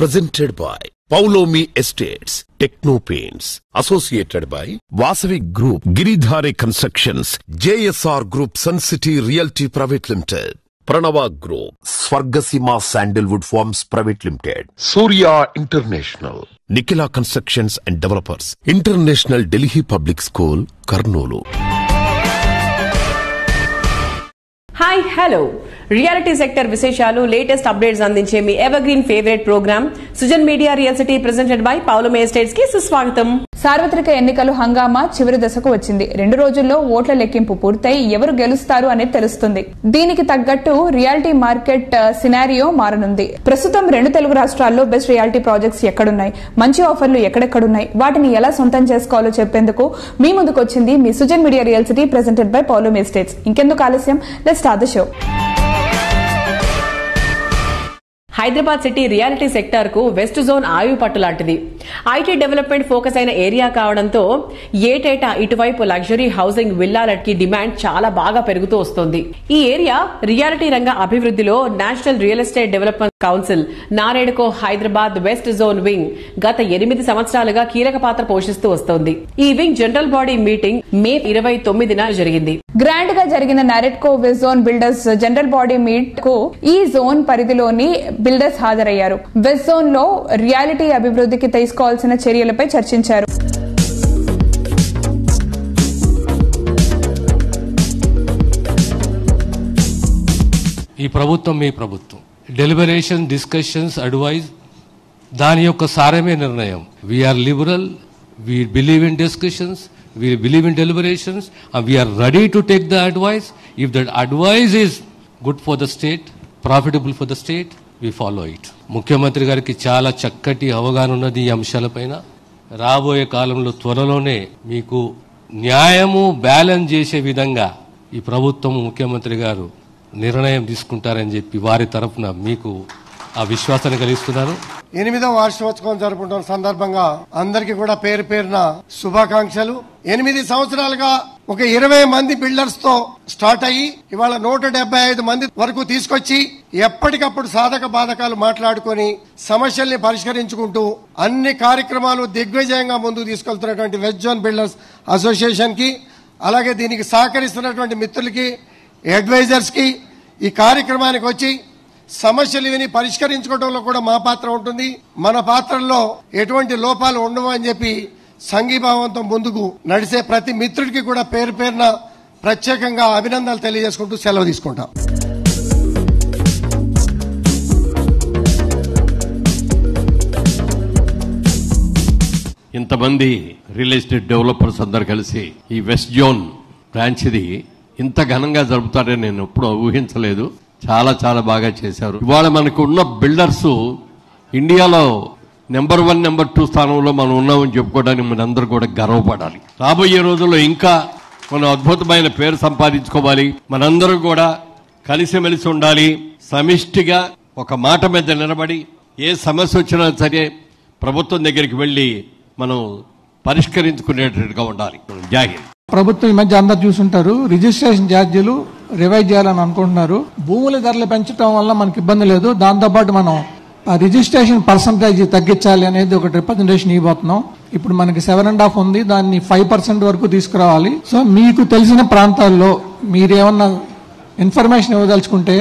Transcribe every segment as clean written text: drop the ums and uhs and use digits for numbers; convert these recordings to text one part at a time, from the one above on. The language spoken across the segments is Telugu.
presented by Paulomi Estates, Techno Paints, associated by Vasavi Group, Giridhare Constructions, JSR Group, Sun City Realty Private Limited, Pranava Group, Swargasima Sandalwood Farms Private Limited, Surya International, Nikila Constructions and Developers, International Delhi Public School, Karnoolu. Hi hello reality sector విశేషాలు లేటెస్ట్ అప్డేట్స్ అందించే మీ evergreen favourite programme Sujan media real city presented by Paulomi estates కి సుస్వాగతం. సార్వత్రిక ఎన్నికలు హంగామా చివరి దశకు వచ్చింది. 2 రోజుల్లో ఓట్ల లెక్కింపు పూర్తయి ఎవరు గెలుస్తారు అనేది తెలుస్తుంది. దీనికి తగ్గట్టు రియాలిటీ మార్కెట్ సినారియో మారనుంది. ప్రస్తుతం 2 తెలుగు రాష్ట్రాల్లో బెస్ట్ రియాలిటీ ప్రాజెక్ట్స్ ఎక్కడున్నాయి, మంచి ఆఫర్లు ఎక్కడెక్కడున్నాయి, వాటిని ఎలా సొంతం చేసుకోవాలో చెప్పేందుకు మీ ముందుకు వచ్చింది మీ Sujan media real city presented by Paulomi estates. ఇంకెందుకు ఆలస్యం, let's start the show. Hyderabad city reality sector కు వెస్ట్ జోన్ ఆయువు పట్టు లాంటిది. ఐటీ డెవలప్మెంట్ ఫోకస్ అయిన ఏరియా కావడంతో ఏటేటా ఇటువైపు లగ్జరీ హౌసింగ్ విల్లాలకి డిమాండ్ చాలా బాగా పెరుగుతూ వస్తోంది. ఈ ఏరియా రియాలిటీ రంగ అభివృద్ధిలో national real estate development council NAREDCO Hyderabad west zone wing గత 8 సంవత్సరాలుగా కీలక పాత్ర పోషిస్తూ వస్తోంది. ఈ wing general body meeting May 29న జరిగింది. గ్రాండ్ గా జరిగిన NAREDCO west zone builders general body meet కు ఈ జోన్ పరిధిలోని బిల్డర్స్ హాజరయ్యారు. వెస్ట్ జోన్ లో రియాలిటీ అభివృద్ధికి తీసుకోవాల్సిన చర్యలపై చర్చించారు. ఈ ప్రభుత్వం మీ ప్రభుత్వం డెలిబరేషన్, డిస్కషన్స్, అడ్వైజ్ దాని యొక్క సారమే నిర్ణయం. We're liberal, we believe in discussions, we believe in deliberations, and we are ready to take the advice. If that advice is good for the state, profitable for the state, we follow it. ముఖ్యమంత్రి గారికి చాలా చక్కటి అవగాహన ఉన్నది ఈ అంశాలపైన. రాబోయే కాలంలో త్వరలోనే మీకు న్యాయము బ్యాలెన్స్ చేసే విధంగా ఈ ప్రభుత్వం, ముఖ్యమంత్రి గారు నిర్ణయం తీసుకుంటారని చెప్పి వారి తరఫున మీకు ఆ విశ్వాసాన్ని కలిగిస్తున్నాను. 8వ వార్షికోత్సవం జరుపుకుంటున్న సందర్భంగా అందరికీ కూడా పేరు పేరున శుభాకాంక్షలు. 8 సంవత్సరాలుగా ఒక 20 మంది బిల్డర్స్ తో స్టార్ట్ అయ్యి ఇవాళ 175 మంది వరకు తీసుకొచ్చి ఎప్పటికప్పుడు సాధక బాధకాలు మాట్లాడుకుని సమస్యల్ని పరిష్కరించుకుంటూ అన్ని కార్యక్రమాలు దిగ్విజయంగా ముందుకు తీసుకెళ్తున్నటువంటి వెస్ట్ జోన్ బిల్డర్స్ అసోసియేషన్ కి, అలాగే దీనికి సహకరిస్తున్నటువంటి మిత్రులకి, అడ్వైజర్స్ కి, ఈ కార్యక్రమానికి వచ్చి సమస్యలు విని పరిష్కరించుకోవడంలో కూడా మా పాత్ర ఉంటుంది. మన పాత్రల్లో ఎటువంటి లోపాలు ఉండవు అని చెప్పి సంఘీభావంతో ముందుకు నడిసే ప్రతి మిత్రుడికి కూడా పేరు పేరున ప్రత్యేకంగా అభినందనలు తెలియజేసుకుంటూ సెలవు తీసుకుంటాం. ఇంతమంది రియల్ ఎస్టేట్ డెవలపర్స్ అందరు కలిసి ఈ వెస్ట్ జోన్ బ్రాంచ్ ఇది ఇంత ఘనంగా జరుపుతారని నేను ఎప్పుడూ ఊహించలేదు. చాలా చాలా బాగా చేశారు. ఇవాళ మనకు ఉన్న బిల్డర్స్ ఇండియాలో నెంబర్ 1, నెంబర్ 2 స్థానంలో మనం ఉన్నామని చెప్పుకోవడానికి మనందరూ కూడా గర్వపడాలి. రాబోయే రోజుల్లో ఇంకా మనం అద్భుతమైన పేరు సంపాదించుకోవాలి. మనందరూ కూడా కలిసిమెలిసి ఉండాలి. సమిష్టిగా ఒక మాట మీద నిలబడి ఏ సమస్య వచ్చినా సరే ప్రభుత్వం దగ్గరికి వెళ్లి మనం పరిష్కరించుకునేటట్టుగా ఉండాలి. జై హింద్. ప్రభుత్వం ఈ మధ్య అందరు చూసుంటారు, రిజిస్ట్రేషన్ ఛార్జీలు రివైజ్ చేయాలని అనుకుంటున్నారు. భూముల ధరలు పెంచడం వల్ల మనకి ఇబ్బంది లేదు. దాంతోపాటు మనం రిజిస్ట్రేషన్ పర్సంటేజ్ తగ్గించాలి అనేది ఒక రిప్రజెంటేషన్ ఇవ్వబోతున్నాం. ఇప్పుడు మనకి 7.5 ఉంది, దాన్ని 5% వరకు తీసుకురావాలి. సో మీకు తెలిసిన ప్రాంతాల్లో మీరేమన్నా ఇన్ఫర్మేషన్ ఇవ్వదలుచుకుంటే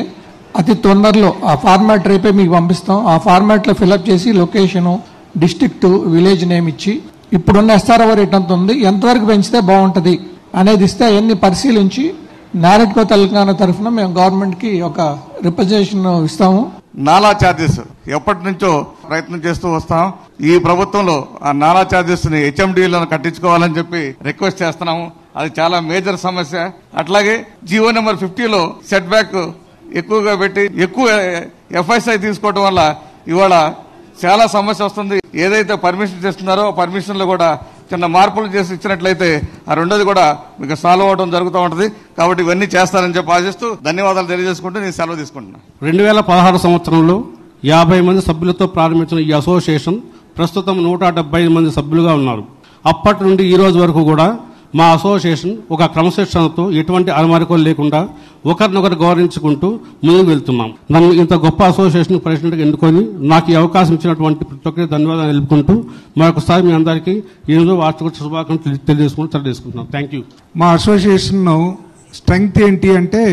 అతి తొందరలో ఆ ఫార్మాట్ రేపే మీకు పంపిస్తాం. ఆ ఫార్మాట్ లో ఫిల్అప్ చేసి లొకేషను, డిస్ట్రిక్ట్, విలేజ్ నేమ్ ఇచ్చి ఇప్పుడున్న ఎస్ఆర్ఓ రేట్ ఎంత ఉంది, ఎంతవరకు పెంచితే బాగుంటది అనేది ఇస్తే అవన్నీ పరిశీలించి నారెడ్కో తెలంగాణ తరఫున మేము గవర్నమెంట్ కి ఒక రిప్రజెంటేషన్ ఇస్తాము. నాలా ఛార్జెస్ ఎప్పటి నుంచో ప్రయత్నం చేస్తూ వస్తాం. ఈ ప్రభుత్వంలో ఆ నాలా ఛార్జెస్ ని హెచ్ఎండిలను కట్టించుకోవాలని చెప్పి రిక్వెస్ట్ చేస్తున్నాము. అది చాలా మేజర్ సమస్య. అట్లాగే జియో నెంబర్ 50లో సెట్ బ్యాక్ ఎక్కువగా పెట్టి ఎక్కువ ఎఫ్ఐఎస్ఐ తీసుకోవడం వల్ల ఇవాళ చాలా సమస్య వస్తుంది. ఏదైతే పర్మిషన్ చేస్తున్నారో పర్మిషన్ లో కూడా చిన్న మార్పులు చేసి ఇచ్చినట్లయితే ఆ రెండోది కూడా మీకు సాల్వ్ అవడం జరుగుతూ ఉంటుంది. కాబట్టి ఇవన్నీ చేస్తారని చెప్పి ఆశిస్తూ ధన్యవాదాలు తెలియజేసుకుంటూ నేను సెలవు తీసుకుంటున్నా. 2016 సంవత్సరంలో 50 మంది సభ్యులతో ప్రారంభించిన ఈ అసోసియేషన్ ప్రస్తుతం 170 మంది సభ్యులుగా ఉన్నారు. అప్పటి నుండి ఈ రోజు వరకు కూడా మా అసోసియేషన్ ఒక క్రమశిక్షణతో ఎటువంటి అలమారికలు లేకుండా ఒకరినొకరు గౌరవించుకుంటూ ముందుకు వెళ్తున్నాం. నన్ను ఇంత గొప్ప అసోసియేషన్ ప్రెసిడెంట్గా ఎన్నుకొని నాకు ఈ అవకాశం ఇచ్చినటువంటి ప్రతి ఒక్కరికి ధన్యవాదాలు తెలుపుకుంటూ మరొకసారి మీ అందరికీ 8వ వార్షిక శుభాకాంక్షలు తెలియజేసుకుంటున్నాను. Thank you. మా అసోసియేషన్ స్ట్రెంగ్త్ ఏంటి అంటే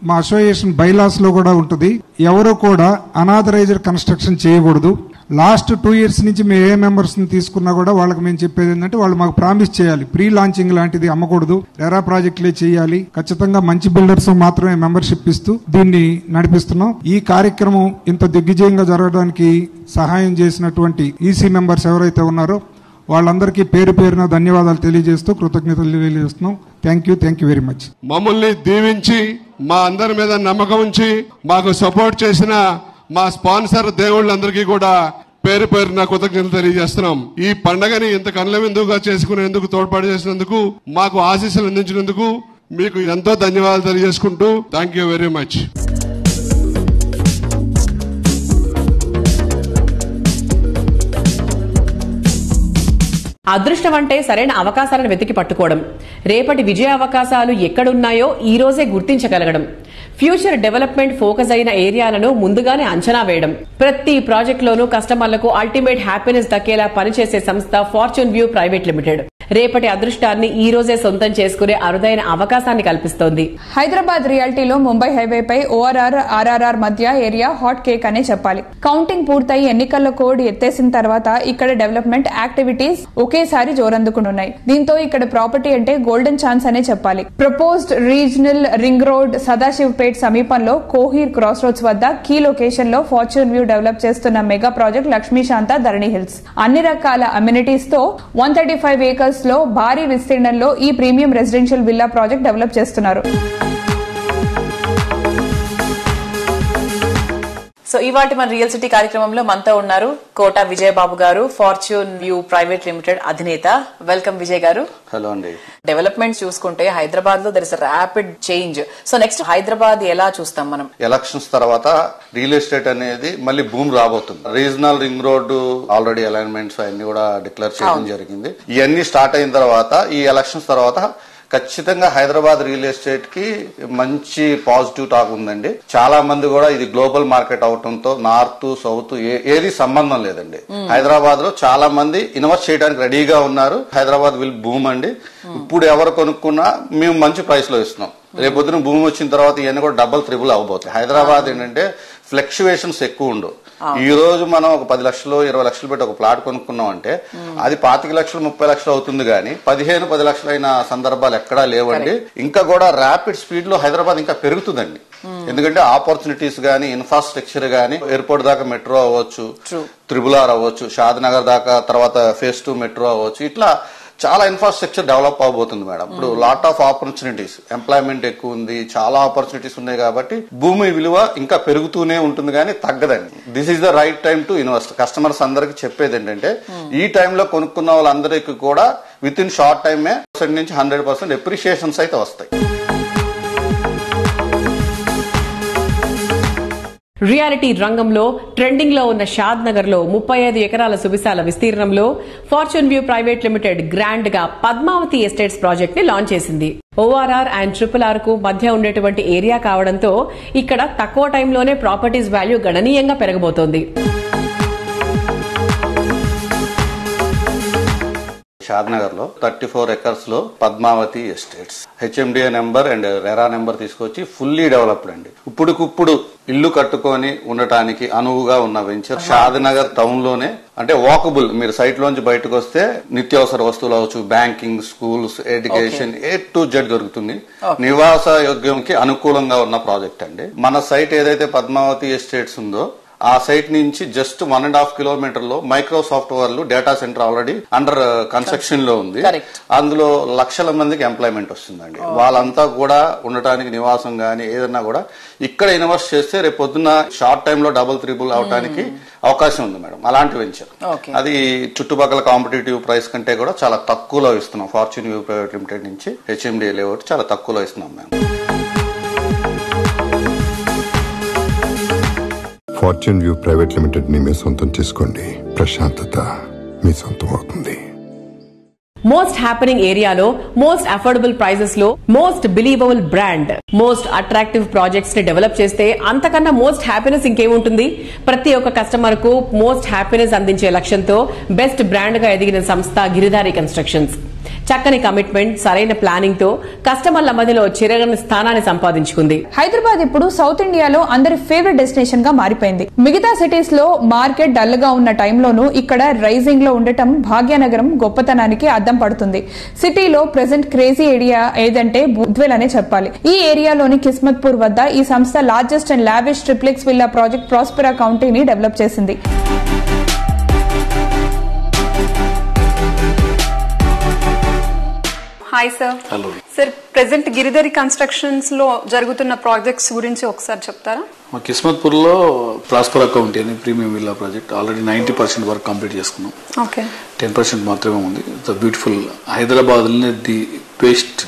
మా అసోసియేషన్ బైలాస్ లో కూడా ఉంటుంది, ఎవరు కూడా అనాథరైజ్డ్ కన్స్ట్రక్షన్ చేయకూడదు. లాస్ట్ 2 years నుంచి మేము ఏ మెంబర్స్ ని తీసుకున్నా కూడా వాళ్ళకి మేము చెప్పేది ఏంటంటే వాళ్ళు మాకు ప్రామిస్ చేయాలి, ప్రీ లాంచింగ్ లాంటిది అమ్మకూడదు, రెరా ప్రాజెక్టులే చేయాలి, ఖచ్చితంగా మంచి బిల్డర్స్ మాత్రమే మెంబర్షిప్ ఇస్తూ దీన్ని నడిపిస్తున్నాం. ఈ కార్యక్రమం ఇంత దిగ్విజయంగా జరగడానికి సహాయం చేసినటువంటి ఈసీ మెంబర్స్ ఎవరైతే ఉన్నారో వాళ్ళందరికీ పేరు పేరున ధన్యవాదాలు తెలియజేస్తూ కృతజ్ఞతలు తెలియజేస్తున్నాం. Thank you very much. మమ్మల్ని దీవించి మా అందరి మీద నమ్మకం ఉంచి మాకు సపోర్ట్ చేసిన మా స్పాన్సర్ దేవుళ్ళందరికీ కూడా పేరు పేరున కృతజ్ఞతలు తెలియజేస్తున్నాం. ఈ పండగని ఇంత కనులవిందుగా చేసుకునేందుకు తోడ్పాటు చేసినందుకు, మాకు ఆశీస్సులు అందించినందుకు మీకు ఎంతో ధన్యవాదాలు తెలియజేసుకుంటూ థ్యాంక్ యూ వెరీ మచ్. అదృష్టం అంటే సరైన అవకాశాలను వెతికి పట్టుకోవడం, రేపటి విజయ అవకాశాలు ఎక్కడున్నాయో ఈ రోజే గుర్తించగలగడం, ఫ్యూచర్ డెవలప్మెంట్ ఫోకస్ అయిన ఏరియాలను ముందుగానే అంచనా వేయడం, ప్రతి ప్రాజెక్టులోనూ కస్టమర్లకు అల్టిమేట్ హ్యాపీనెస్ దక్కేలా పనిచేసే సంస్థ ఫార్చ్యూన్ వ్యూ ప్రైవేట్ లిమిటెడ్ రేపటి అదృష్టాన్ని ఈ రోజే సొంతం చేసుకునే అరుదైన అవకాశాన్ని కల్పిస్తోంది. హైదరాబాద్ రియాలిటీలో ముంబై హైవేపై ఓఆర్ఆర్ ఆర్ఆర్ఆర్ మధ్య ఏరియా హాట్ కేక్ అనే చెప్పాలి. కౌంటింగ్ పూర్తయి ఎన్నికల కోడ్ ఎత్తేసిన తర్వాత ఇక్కడ డెవలప్మెంట్ యాక్టివిటీస్ ఒకేసారి జోరందుకున్నాయి. దీంతో ఇక్కడ ప్రాపర్టీ అంటే గోల్డెన్ ఛాన్స్ అనే చెప్పాలి. Proposed regional ring road Sadasivpet సమీపంలో కోహీర్ క్రాస్ రోడ్స్ వద్ద కీ లొకేషన్ లో ఫార్చ్యూన్ వ్యూ డెవలప్ చేస్తున్న మెగా ప్రాజెక్ట్ లక్ష్మీశాంత ధరణి హిల్స్ అన్ని రకాల అమ్యూనిటీస్ తో 135 ఏకర్స్ లో భారీ విస్తీర్ణంలో ఈ premium residential villa project develop చేస్తున్నారు. సో ఇవాటి మన రియల్ సిటీ కార్యక్రమంలో మనతో ఉన్నారు కోట విజయబాబు గారు, ఫార్చ్యూన్ వ్యూ ప్రైవేట్ లిమిటెడ్ అధినేత. వెల్కమ్ విజయ్ గారు. హలో అండి. డెవలప్మెంట్ చూసుకుంటే హైదరాబాద్ లో there is rapid change. So next Hyderabad ఎలా చూస్తాం మనం? ఎలక్షన్స్ తర్వాత రియల్ ఎస్టేట్ అనేది మళ్ళీ బూమ్ రాబోతుంది. Regional ring road already alignments అన్ని కూడా డిక్లేర్ చేయడం జరిగింది. ఇవన్నీ స్టార్ట్ అయిన తర్వాత ఈ ఎలక్షన్స్ తర్వాత ఖచ్చితంగా హైదరాబాద్ రియల్ ఎస్టేట్ కి మంచి పాజిటివ్ టాక్ ఉందండి. చాలా మంది కూడా ఇది గ్లోబల్ మార్కెట్ అవటంతో నార్త్ సౌత్ ఏది సంబంధం లేదండి. హైదరాబాద్ లో చాలా మంది ఇన్వెస్ట్ చేయడానికి రెడీగా ఉన్నారు. హైదరాబాద్ విల్ బూమ్ అండి. ఇప్పుడు ఎవరు కొనుక్కున్నా మేము మంచి ప్రైస్ లో ఇస్తున్నాం. రేపొద్దున భూమి వచ్చిన తర్వాత ఇవన్నీ కూడా డబుల్ త్రిబుల్ అవబోతాయి. హైదరాబాద్ ఏంటంటే ఫ్లక్చువేషన్స్ ఎక్కువ ఉండవు. ఈ రోజు మనం ఒక 10 లక్షలు 20 లక్షలు పెట్టి ఒక ప్లాట్ కొనుక్కున్నాం అంటే అది 25 లక్షలు 30 లక్షలు అవుతుంది కానీ 15-10 లక్షలు అయిన సందర్భాలు ఎక్కడా లేవండి. ఇంకా కూడా ర్యాపిడ్ స్పీడ్ లో హైదరాబాద్ ఇంకా పెరుగుతుందండి. ఎందుకంటే ఆపర్చునిటీస్ గానీ, ఇన్ఫ్రాస్ట్రక్చర్ గానీ, ఎయిర్పోర్ట్ దాకా మెట్రో అవ్వచ్చు, త్రిబుల్-ఆర్ అవ్వచ్చు, షాద్నగర్ దాకా తర్వాత phase 2 మెట్రో అవ్వచ్చు, ఇట్లా చాలా ఇన్ఫ్రాస్ట్రక్చర్ డెవలప్ అవబోతుంది మేడం. ఇప్పుడు లాట్ ఆఫ్ ఆపర్చునిటీస్, ఎంప్లాయ్మెంట్ ఎక్కువ ఉంది, చాలా ఆపర్చునిటీస్ ఉన్నాయి కాబట్టి భూమి విలువ ఇంకా పెరుగుతూనే ఉంటుంది కానీ తగ్గదండి. This is the right time to invest. Customers అందరికి చెప్పేది ఏంటంటే ఈ టైంలో కొనుక్కున్న వాళ్ళందరికీ కూడా విత్ ఇన్ షార్ట్ టైమే 100% నుంచి 100% ఎప్రిషియేషన్స్ అయితే వస్తాయి. రియాలిటీ రంగంలో ట్రెండింగ్ లో ఉన్న షాద్ నగర్ లో 35 ఎకరాల సువిశాల విస్తీర్ణంలో fortune View private limited grand గా పద్మావతి ఎస్టేట్స్ ప్రాజెక్ట్ ని లాంచ్ చేసింది. ఓఆర్ఆర్ అండ్ RRR కు మధ్య ఉండేటువంటి ఏరియా కావడంతో ఇక్కడ తక్కువ టైంలోనే ప్రాపర్టీస్ వాల్యూ గణనీయంగా పెరగబోతోంది. షాద్నగర్ లో 34 ఎకర్స్ లో Padmavathi estates HMDA number and RERA number తీసుకొచ్చి ఫుల్లీ డెవలప్డ్ అండి. ఇప్పుడుకిప్పుడు ఇల్లు కట్టుకొని ఉండటానికి అనువుగా ఉన్న వెంచర్. షాద్నగర్ టౌన్ లోనే అంటే వాకబుల్, మీరు సైట్ లోంచి బయటకు వస్తే నిత్యావసర వస్తువులు అవచ్చు, బ్యాంకింగ్, స్కూల్స్, ఎడ్యుకేషన్ A-to-Z దొరుకుతుంది. నివాస యోగ్యంకి అనుకూలంగా ఉన్న ప్రాజెక్ట్ అండి. మన సైట్ ఏదైతే పద్మావతి ఎస్టేట్స్ ఉందో ఆ సైట్ నుంచి జస్ట్ 1.5 కిలోమీటర్ లో మైక్రోసాఫ్ట్ వాళ్ళు data centre already under construction లో ఉంది. అందులో లక్షల మందికి ఎంప్లాయ్మెంట్ వస్తుందండి. వాళ్ళంతా కూడా ఉండటానికి నివాసం గానీ ఏదన్నా కూడా ఇక్కడ ఇన్వెస్ట్ చేస్తే రేపు పొద్దున్న షార్ట్ టైమ్ లో డబుల్ త్రిబుల్ అవడానికి అవకాశం ఉంది మేడం. అలాంటి వెంచర్ అది చుట్టుపక్కల కాంపిటేటివ్ ప్రైస్ కంటే కూడా చాలా తక్కువలో ఇస్తున్నాం. ఫార్చ్యూన్ వ్యూ ప్రైవేట్ లిమిటెడ్ నుంచి HMDA లేఅవుట్ చాలా తక్కువలో ఇస్తున్నాం మేము. ఫార్చ్యూన్ వ్యూ ప్రైవేట్ లిమిటెడ్ ని మీ సొంతం చేసుకోండి. ప్రశాంతత మీ సొంతం అవుతుంది. మోస్ట్ హ్యాపెనింగ్ ఏరియాలో మోస్ట్ అఫోర్డబుల్ ప్రైజెస్ లో most believable brand, most attractive projects ని డెవలప్ చేస్తే అంతకన్నా మోస్ట్ హ్యాపీనెస్ ఇంకేముంటుంది? ప్రతి ఒక్క కస్టమర్ కు మోస్ట్ హ్యాపీనెస్ అందించే లక్ష్యంతో బెస్ట్ బ్రాండ్ గా ఎదిగిన సంస్థ గిరిధారి కన్స్ట్రక్షన్స్. చక్కని కమిట్మెంట్, సరైన ప్లానింగ్ తో కస్టమర్ల మధ్యలో చిరగని స్థానాన్ని సంపాదించుకుంది. హైదరాబాద్ ఇప్పుడు సౌత్ ఇండియాలో అందరి ఫేవరెట్ డెస్టినేషన్ గా మారిపోయింది. మిగతా సిటీస్ లో మార్కెట్ డల్ గా ఉన్న టైంలోనూ ఇక్కడ రైజింగ్ లో ఉండటం భాగ్యనగరం గొప్పతనానికి అద్దం పడుతుంది. సిటీలో ప్రెసెంట్ క్రేజీ ఏరియా ఏదంటే బుద్వేల్ అనే చెప్పాలి. ఈ ఏరియాలోని కిస్మత్పూర్ వద్ద ఈ సంస్థ largest and lavish triplex villa project Prospera కౌంటీని డెవలప్ చేసింది. Hi sir. Hello sir, present Giridhari constructions లో జరుగుతున్న ప్రాజెక్ట్స్ గురించి ఒకసారి చెప్తారా? మా కిస్మత్పూర్ లో ప్రాస్పర్ అకౌంట్ అని premium villa project already 90% work complete చేసుకున్నాం. ఓకే, 10% మాత్రమే ఉంది. It's beautiful. Hyderabad the best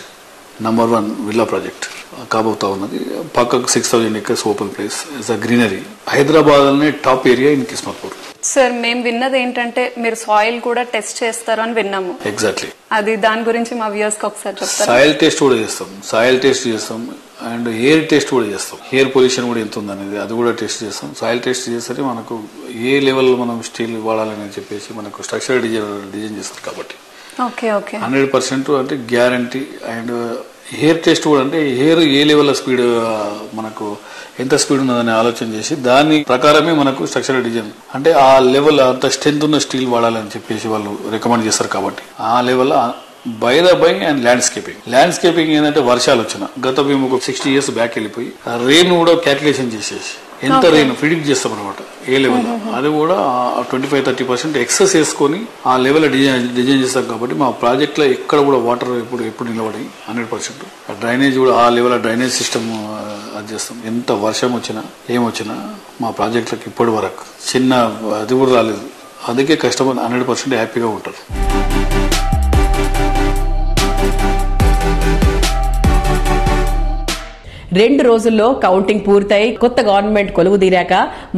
number 1 villa project కాబోతా ఉన్నది. పక్కకు 6000 acres open place, it's greenery. Hyderabad top area in Kismatpur. Sir, మేము విన్నది ఏంటంటే మీరు సాయిల్ కూడా టెస్ట్ చేస్తారు అని విన్నాము. ఎగ్జాక్ట్లీ. అది దాని గురించి మా వ్యూయర్స్ కి ఒకసారి చెప్తారా? సాయిల్ టెస్ట్ కూడా చేస్తాం, అండ్ ఎయిర్ టెస్ట్ కూడా చేస్తాం. ఎయిర్ పొల్యూషన్ కూడా ఎంత ఉందనేది అది కూడా టెస్ట్ చేస్తాం. సాయిల్ టెస్ట్ చేస్తే మనకు ఏ లెవెల్ మనం స్టీల్ వాడాలని చెప్పేసి మనకు స్ట్రక్చర్ డిజైన్ చేస్తారు కాబట్టి 100% అంటే గ్యారంటీ. అండ్ హెయిర్ టెస్ట్ కూడా అంటే హెయిర్ ఏ లెవెల్ స్పీడ్ మనకు ఎంత స్పీడ్ ఉన్నదని ఆలోచన చేసి దాని ప్రకారమే మనకు స్ట్రక్చరల్ డిజైన్ అంటే ఆ లెవెల్ అంత స్ట్రెంత్ ఉన్న స్టీల్ వాడాలని చెప్పేసి వాళ్ళు రికమెండ్ చేస్తారు కాబట్టి ఆ లెవెల్ బై అండ్ ల్యాండ్స్కేపింగ్ ఏంటంటే వర్షాలు వచ్చిన గత మేము ఒక 60 years బ్యాక్ వెళ్ళిపోయి రెయిన్ కూడా క్యాల్కులేషన్ చేసేసి ఎంత రెయిన్ ప్రిడిక్ట్ చేస్తాం అనమాట ఏ లెవెల్ అది కూడా 25-30% ఎక్సెస్ వేసుకొని ఆ లెవెల్ డిజైన్ చేస్తాం కాబట్టి మా ప్రాజెక్ట్ లో ఎక్కడ కూడా వాటర్ ఎప్పుడు నిలబడి 100% డ్రైనేజ్ కూడా ఆ లెవెల్ డ్రైనేజ్ సిస్టమ్ అది చేస్తాం. ఎంత వర్షం వచ్చినా ఏమొచ్చినా మా ప్రాజెక్టులకు ఇప్పటి వరకు చిన్న అది కూడా రాలేదు. అందుకే కస్టమర్ 100% హ్యాపీగా ఉంటారు. 2 రోజుల్లో కౌంటింగ్ పూర్తయి కొత్త గవర్నమెంట్ కొలువు తీరాక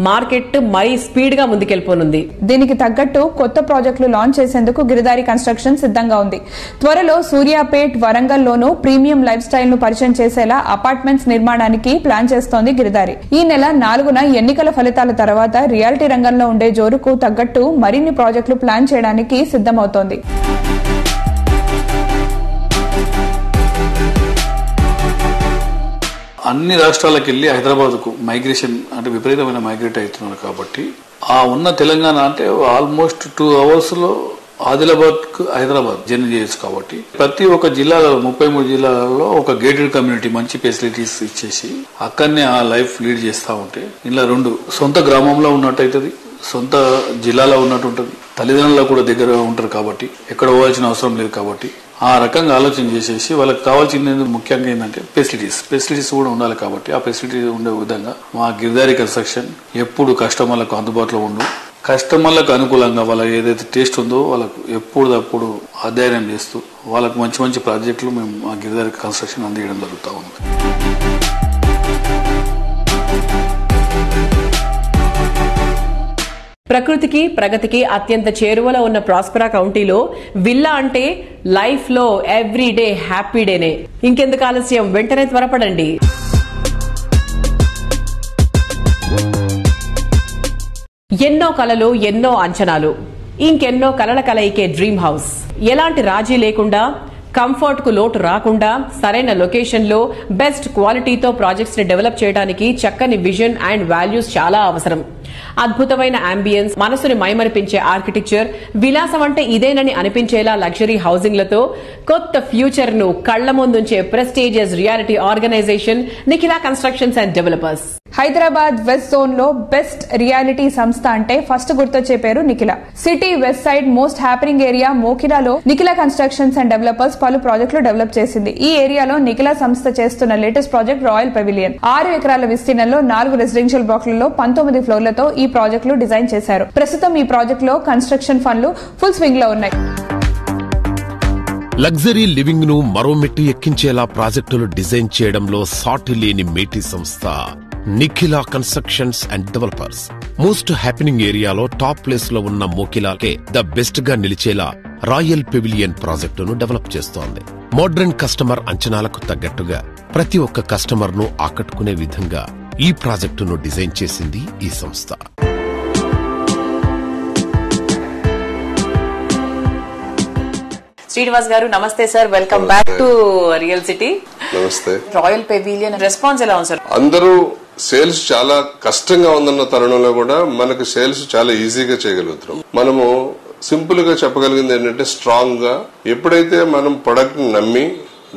మార్కెట్ మరీ స్పీడ్ గా ముందుకెళ్లిపోనుంది. దీనికి తగ్గట్టు కొత్త ప్రాజెక్టులు లాంచ్ చేసేందుకు గిరిధారి కన్స్ట్రక్షన్ సిద్ధంగా ఉంది. త్వరలో సూర్యాపేట్, వరంగల్ లోనూ ప్రీమియం లైఫ్ స్టైల్ ను పరిచయం చేసేలా అపార్ట్మెంట్స్ నిర్మాణానికి ప్లాన్ చేస్తోంది గిరిధారి. ఈ నెల 4న ఎన్నికల ఫలితాల తర్వాత రియాలిటీ రంగంలో ఉండే జోరుకు తగ్గట్టు మరిన్ని ప్రాజెక్టులు ప్లాన్ చేయడానికి సిద్దమవుతోంది. అన్ని రాష్ట్రాలకు వెళ్లి హైదరాబాద్ కు మైగ్రేషన్ అంటే విపరీతమైన మైగ్రేట్ అవుతున్నారు కాబట్టి ఆ ఉన్న తెలంగాణ అంటే ఆల్మోస్ట్ 2 hours లో ఆదిలాబాద్ కు హైదరాబాద్ జర్నీ చేయొచ్చు. కాబట్టి ప్రతి ఒక్క జిల్లాలో 33 జిల్లాలలో ఒక గేటెడ్ కమ్యూనిటీ మంచి ఫెసిలిటీస్ ఇచ్చేసి అక్కడనే ఆ లైఫ్ లీడ్ చేస్తా ఉంటే ఇలా 2 సొంత గ్రామంలో ఉన్నట్టయితది, సొంత జిల్లాలో ఉన్నట్టు ఉంటుంది, తల్లిదండ్రులు కూడా దగ్గర ఉంటారు కాబట్టి ఎక్కడ పోవాల్సిన అవసరం లేదు. కాబట్టి ఆ రకంగా ఆలోచన చేసేసి వాళ్ళకి కావాల్సింది ముఖ్యంగా ఏంటంటే ఫెసిలిటీస్ కూడా ఉండాలి. కాబట్టి ఆ ఫెసిలిటీ ఉండే విధంగా మా గిరిధారి కన్స్ట్రక్షన్ ఎప్పుడు కస్టమర్లకు అందుబాటులో ఉండు, కస్టమర్లకు అనుకూలంగా వాళ్ళ ఏదైతే టేస్ట్ ఉందో వాళ్ళకు ఎప్పుడప్పుడు అధ్యయనం చేస్తూ వాళ్ళకు మంచి ప్రాజెక్టులు మేము మా గిరిధారి కన్స్ట్రక్షన్ అందించడం జరుగుతూ ఉంది. ప్రకృతికి ప్రగతికి అత్యంత చేరువలో ఉన్న ప్రాస్పెరా కౌంటీలో విల్లా అంటే లైఫ్ లో ఎవ్రీ డే హ్యాపీ డేనే. ఇంకెందుకు ఆలస్యం, వెంటనే త్వరపడండి. ఎన్నో కలలు, ఎన్నో అంచనాలు, ఇంకెన్నో కలల కలయికే డ్రీమ్ హౌస్. ఎలాంటి రాజీ లేకుండా, కంఫర్ట్ కు లోటు రాకుండా, సరైన లొకేషన్ లో బెస్ట్ క్వాలిటీతో ప్రాజెక్ట్స్ ని డెవలప్ చేయడానికి చక్కని విజన్ అండ్ వాల్యూస్ చాలా అవసరం. అద్భుతమైన అంబియన్స్, మనసుని మైమరిపించే ఆర్కిటెక్చర్, విలాసం అంటే ఇదేనని అనిపించేలా లగ్జరీ హౌసింగ్లతో కొత్త ఫ్యూచర్ ను కళ్ల ముందుంచే prestigious reality organisation Nikhila constructions and developers. Hyderabad west zone లో బెస్ట్ రియాలిటీ సంస్థ అంటే ఫస్ట్ గుర్తొచ్చే పేరు Nikhila. City west side most happening area మోకిలాలో నిఖిలా కన్స్ట్రక్షన్స్ అండ్ డెవలపర్స్ పలు ప్రాజెక్టులు డెవలప్ చేసింది. ఈ ఏరియాలో నిఖిలా సంస్థ చేస్తున్న లేటెస్ట్ ప్రాజెక్ట్ రాయల్ పెవిలియన్. 6 ఎకరాల విస్తీర్ణంలో 4 రెసిడెన్షియల్ బ్లాక్లలో 19 ఫ్లోర్లతో ఈ ప్రాజెక్టులు డిజైన్ చేశారు. ప్రస్తుతం ఈ ప్రాజెక్ట్ లో కన్స్ట్రక్షన్ పనులు ఫుల్ స్వింగ్ లో ఉన్నాయి. లగ్జరీ లివింగ్ ను మరో మెట్టు ఎక్కించేలా ప్రాజెక్టులు డిజైన్ చేయడంలో సాటి లేని మేటి సంస్థ Nikhila constructions and developers. Most happening ఏరియాలో టాప్ ప్లేస్ లో ఉన్న మోకిలాకే ద బెస్ట్ గా నిలిచేలా రాయల్ పెవిలియన్ ప్రాజెక్టును డెవలప్ చేస్తోంది. మోడ్రన్ కస్టమర్ అంచనాలకు తగ్గట్టుగా ప్రతి ఒక్క కస్టమర్ ను ఆకట్టుకునే విధంగా ఈ ప్రాజెక్టును డిజైన్ చేసింది ఈ సంస్థ. శ్రీనివాస్ గారు నమస్తే sir, welcome back to real city. నమస్తే. రాయల్ పెవిలియన్ రెస్పాన్స్ ఎలా ఉంది సార్? అందరూ సేల్స్ చాలా కష్టంగా ఉందన్న తరుణంలో కూడా మనకు సేల్స్ చాలా ఈజీగా చేయగలుగుతున్నాం. మనము సింపుల్ గా చెప్పగలిగింది ఏంటంటే స్ట్రాంగ్ గా ఎప్పుడైతే మనం ప్రొడక్ట్ నమ్మి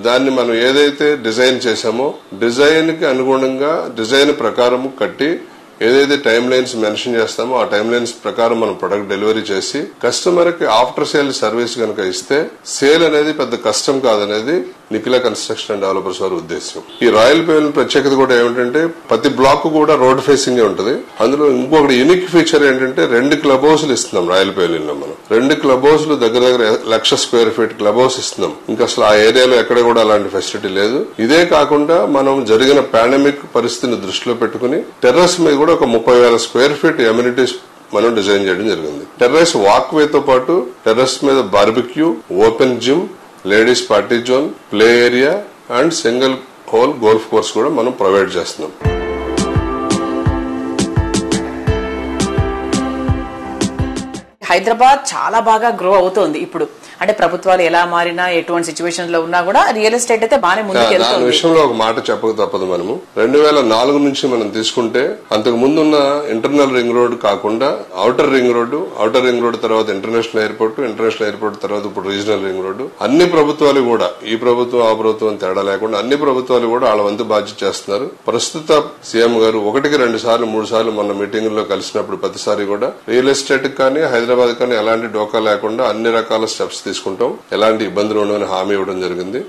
దాన్ని మనం ఏదైతే డిజైన్ చేశామో డిజైన్ కి అనుగుణంగా డిజైన్ ప్రకారం కట్టి ఏదైతే టైమ్ లైన్స్ మెన్షన్ చేస్తామో ఆ టైమ్ లైన్స్ ప్రకారం మనం ప్రొడక్ట్ డెలివరీ చేసి కస్టమర్ కి ఆఫ్టర్ సేల్ సర్వీస్ కనుక ఇస్తే సేల్ అనేది పెద్ద కష్టం కాదనేది నిఖిల కన్స్ట్రక్షన్ అండ్ డెవలపర్స్ వారి ఉద్దేశం. ఈ రాయల్ పెవిలియన్ ప్రత్యేకత కూడా ఏమిటంటే ప్రతి బ్లాక్ కూడా రోడ్ ఫేసింగ్ ఉంటుంది. అందులో ఇంకొకటి యూనిక్ ఫీచర్ ఏంటంటే 2 క్లబ్ హౌస్లు ఇస్తున్నాం రాయల్ పెవిలియన్ లో. మనం 2 క్లబ్ హౌస్లు దగ్గర 1,00,000 స్క్వేర్ ఫీట్ క్లబ్ హౌస్ ఇస్తున్నాం. ఇంకా అసలు ఆ ఏరియాలో ఎక్కడ కూడా అలాంటి ఫెసిలిటీ లేదు. ఇదే కాకుండా మనం జరిగిన పాండమిక్ పరిస్థితిని దృష్టిలో పెట్టుకుని టెర్రస్ మీద కూడా ఒక 30,000 స్క్వేర్ ఫీట్ ఎమ్యూనిటీస్ మనం డిజైన్ చేయడం జరిగింది. టెర్రస్ వాక్ వే తో పాటు టెర్రస్ మీద barbecue, open gym, ladies party zone, play area and single whole golf course కూడా మనం ప్రొవైడ్ చేస్తున్నాం. హైదరాబాద్ చాలా బాగా గ్రో అవుతోంది ఇప్పుడు. అంటే ప్రభుత్వాలు ఎలా మారినా ఎటువంటి సిచ్యువేషన్ లో ఉన్నా కూడా రియల్ ఎస్టేట్ అయితే బాగానే ముందుకు వెళ్తుంది. దాని విషయంలో ఒక మాట చెప్పక తప్పదు. మనము 2004 నుంచి మనం తీసుకుంటే అంతకు ముందున్న ఇంటర్నల్ రింగ్ రోడ్ కాకుండా ఔటర్ రింగ్ రోడ్ తర్వాత ఇంటర్నేషనల్ ఎయిర్పోర్ట్ తర్వాత ఇప్పుడు రీజనల్ రింగ్ రోడ్ అన్ని ప్రభుత్వాలు కూడా ఈ ప్రభుత్వం ఆ ప్రభుత్వం తేడా లేకుండా అన్ని ప్రభుత్వాలు కూడా వాళ్ళ వంతు బాధ్యత చేస్తున్నారు. ప్రస్తుత సీఎం గారు 1-2 సార్లు 3 సార్లు మన మీటింగ్ లో కలిసినప్పుడు ప్రతిసారి కూడా రియల్ ఎస్టేట్ కానీ హైదరాబాద్ కానీ ఎలాంటి డోకా లేకుండా అన్ని రకాల స్టెప్స్ తీసుకుంటాం, ఎలాంటి ఇబ్బందులు ఉండవని హామీ ఇవ్వడం జరిగింది.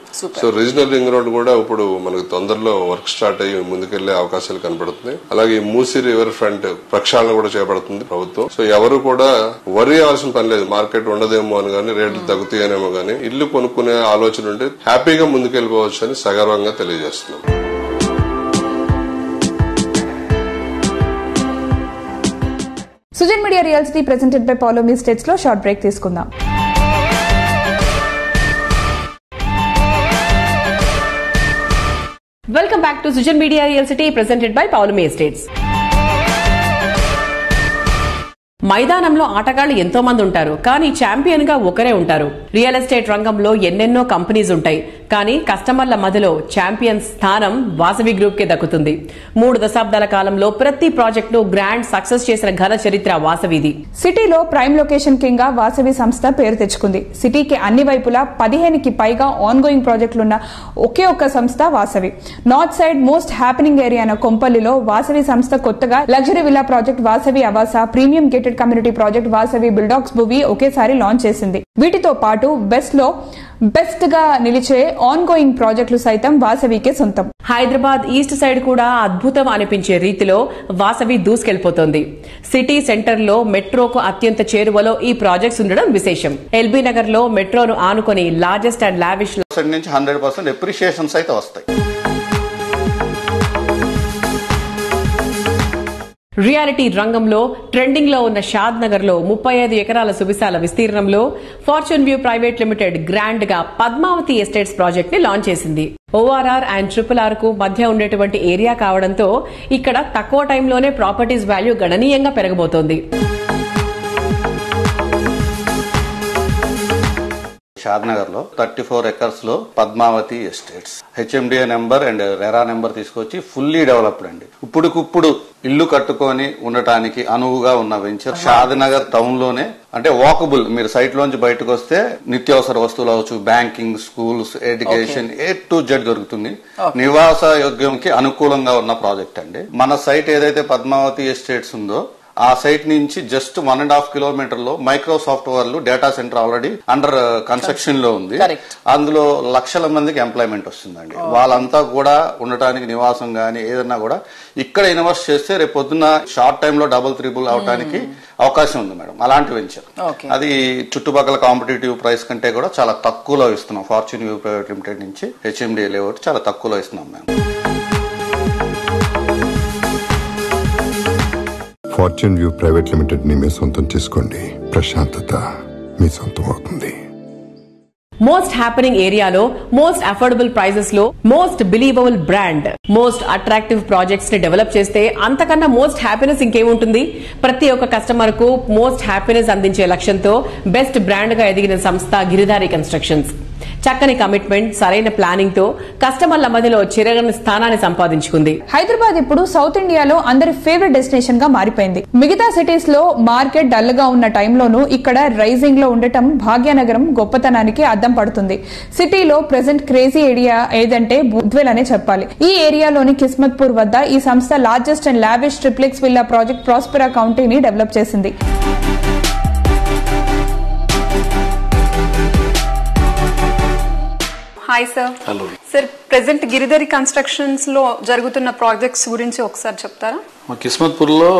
సో రీజనల్ రింగ్ రోడ్ కూడా ఇప్పుడు మనకు తొందరలో వర్క్ స్టార్ట్ అయ్యి ముందుకెళ్లే అవకాశాలు కనపడుతున్నాయి. అలాగే మూసీ రివర్ ఫ్రంట్ ప్రక్షాళన కూడా చేపడుతుంది ప్రభుత్వం. సో ఎవరు కూడా వరీ అవ్వాల్సిన పని లేదు. మార్కెట్ ఉండదేమో అని కానీ రేట్లు తగ్గుతాయనేమో కానీ ఇల్లు కొనుక్కునే ఆలోచన ఉంటే హ్యాపీగా ముందుకెళ్లిపోవచ్చు అని సగర్వంగా తెలియజేస్తున్నాం. Sujan media real city presented by Paulomi estates లో షార్ట్ బ్రేక్ తీసుకుందాం. Welcome back to Sujan media real city presented by Paulomi estates. మైదానంలో ఆటగాళ్లు ఎంతో మంది ఉంటారు, కానీ ఛాంపియన్ గా ఒకరే ఉంటారు. రియల్ ఎస్టేట్ రంగంలో ఎన్నెన్నో కంపెనీస్ ఉంటాయి, కానీ కస్టమర్ల మధ్యలో ఛాంపియన్ స్థానం వాసవి గ్రూప్ కే దక్కుతుంది. 3 దశాబ్దాల కాలంలో ప్రతి ప్రాజెక్ట్ ను గ్రాండ్ సక్సెస్ చేసిన ఘన చరిత్ర వాసవిది. సిటీలో ప్రైమ్ లొకేషన్ కింగ్ గా వాసవి సంస్థ పేరు తెచ్చుకుంది. సిటీకి అన్ని వైపులా 15కి పైగా ఆన్ గోయింగ్ ప్రాజెక్టులున్న ఒకే ఒక్క సంస్థ Vasavi. North side most happening area అయిన కొంపల్లిలో వాసవి సంస్థ కొత్తగా luxury villa project Vasavi Avasa, premium gated community project Vasavi బిల్డాక్స్ భువి ఒకేసారి లాంచ్ చేసింది. వీటితో పాటు బెస్ట్ గా నిలిచే ఆన్ గోయింగ్ ప్రాజెక్టులు సైతం వాసవికే సొంతం. హైదరాబాద్ ఈస్ట్ సైడ్ కూడా అద్భుతం అనిపించే రీతిలో వాసవి దూసుకెళ్లిపోతోంది. సిటీ సెంటర్ లో మెట్రోకు అత్యంత చేరువలో ఈ ప్రాజెక్ట్స్ ఉండడం విశేషం. ఎల్బీ నగర్ లో మెట్రోను ఆనుకొని లార్జెస్ట్ అండ్ లావిష్ నుంచి 100% అప్రిషియేషన్స్ అయితే వస్తాయి. రియాలిటీ రంగంలో ట్రెండింగ్ లో ఉన్న షాద్ నగర్ లో 35 ఎకరాల సువిశాల విస్తీర్ణంలో fortune View private limited grand గా పద్మావతి ఎస్టేట్స్ ప్రాజెక్ట్ ని లాంచ్ చేసింది. ఓఆర్ఆర్ అండ్ RRR కు మధ్య ఉండేటువంటి ఏరియా కావడంతో ఇక్కడ తక్కువ టైంలోనే ప్రాపర్టీస్ వాల్యూ గణనీయంగా పెరగబోతోంది. షాద్నగర్ లో 34 ఎకర్స్ లో Padmavathi estates HMDA number and RERA number తీసుకొచ్చి ఫుల్లీ డెవలప్డ్ అండి. ఇప్పుడుకిప్పుడు ఇల్లు కట్టుకొని ఉండటానికి అనువుగా ఉన్న వెంచర్ షాద్నగర్ టౌన్ లోనే. అంటే వాకబుల్, మీరు సైట్ లోంచి బయటకు వస్తే నిత్యావసర వస్తువులు అవచ్చు, banking, schools, education A to Z దొరుకుతుంది. నివాస యోగ్యంకి అనుకూలంగా ఉన్న ప్రాజెక్ట్ అండి. మన సైట్ ఏదైతే పద్మావతి ఎస్టేట్స్ ఉందో ఆ సైట్ నుంచి జస్ట్ 1.5 కిలోమీటర్ లో మైక్రోసాఫ్ట్ వాళ్ళు data centre already under construction లో ఉంది. అందులో లక్షల మందికి ఎంప్లాయ్మెంట్ వస్తుందండి. వాళ్ళంతా కూడా ఉండటానికి నివాసం గానీ ఏదన్నా కూడా ఇక్కడ ఇన్వెస్ట్ చేస్తే రేపు పొద్దున్న షార్ట్ టైమ్ లో 3x అవడానికి అవకాశం ఉంది మేడం. అలాంటి వెంచర్ అది చుట్టుపక్కల కాంపిటేటివ్ ప్రైస్ కంటే కూడా చాలా తక్కువలో ఇస్తున్నాం. ఫార్చ్యూన్ వ్యూ ప్రైవేట్ లిమిటెడ్ నుంచి HMDA లేఅవుట్ చాలా తక్కువలో ఇస్తున్నాం మేము. ఫార్చ్యూన్ వ్యూ ప్రైవేట్ లిమిటెడ్ ని మీ సొంతం చేసుకోండి. ప్రశాంతత మీ సొంతం అవుతుంది. మోస్ట్ హ్యాపెనింగ్ ఏరియాలో మోస్ట్ అఫోర్డబుల్ ప్రైజెస్ లో most believable brand, most attractive projects ని డెవలప్ చేస్తే అంతకన్నా మోస్ట్ హ్యాపీనెస్ ఇంకేముంటుంది? ప్రతి ఒక్క కస్టమర్ కు మోస్ట్ హ్యాపీనెస్ అందించే లక్ష్యంతో బెస్ట్ బ్రాండ్ గా ఎదిగిన సంస్థ గిరిధారి కన్స్ట్రక్షన్స్. చక్కని కమిట్మెంట్, సరైన ప్లానింగ్ తో కస్టమర్ల మధ్యలో చిరగని స్థానాన్ని సంపాదించుకుంది. హైదరాబాద్ ఇప్పుడు సౌత్ ఇండియాలో అందరి ఫేవరెట్ డెస్టినేషన్ గా మారిపోయింది. మిగతా సిటీస్ లో మార్కెట్ డల్ గా ఉన్న టైంలోనూ ఇక్కడ రైజింగ్ లో ఉండటం భాగ్యనగరం గొప్పతనానికి అద్దం పడుతుంది. సిటీలో ప్రెసెంట్ క్రేజీ ఏరియా ఏదంటే బుద్వేల్ అనే చెప్పాలి. ఈ ఏరియాలోని కిస్మత్పూర్ వద్ద ఈ సంస్థ largest and lavish triplex villa project Prospera కౌంటీని డెవలప్ చేసింది. Hi sir. Hello sir, present Giridhari constructions లో జరుగుతున్న ప్రాజెక్ట్స్ గురించి ఒకసారి చెప్తారా? మా కిస్మత్పూర్ లో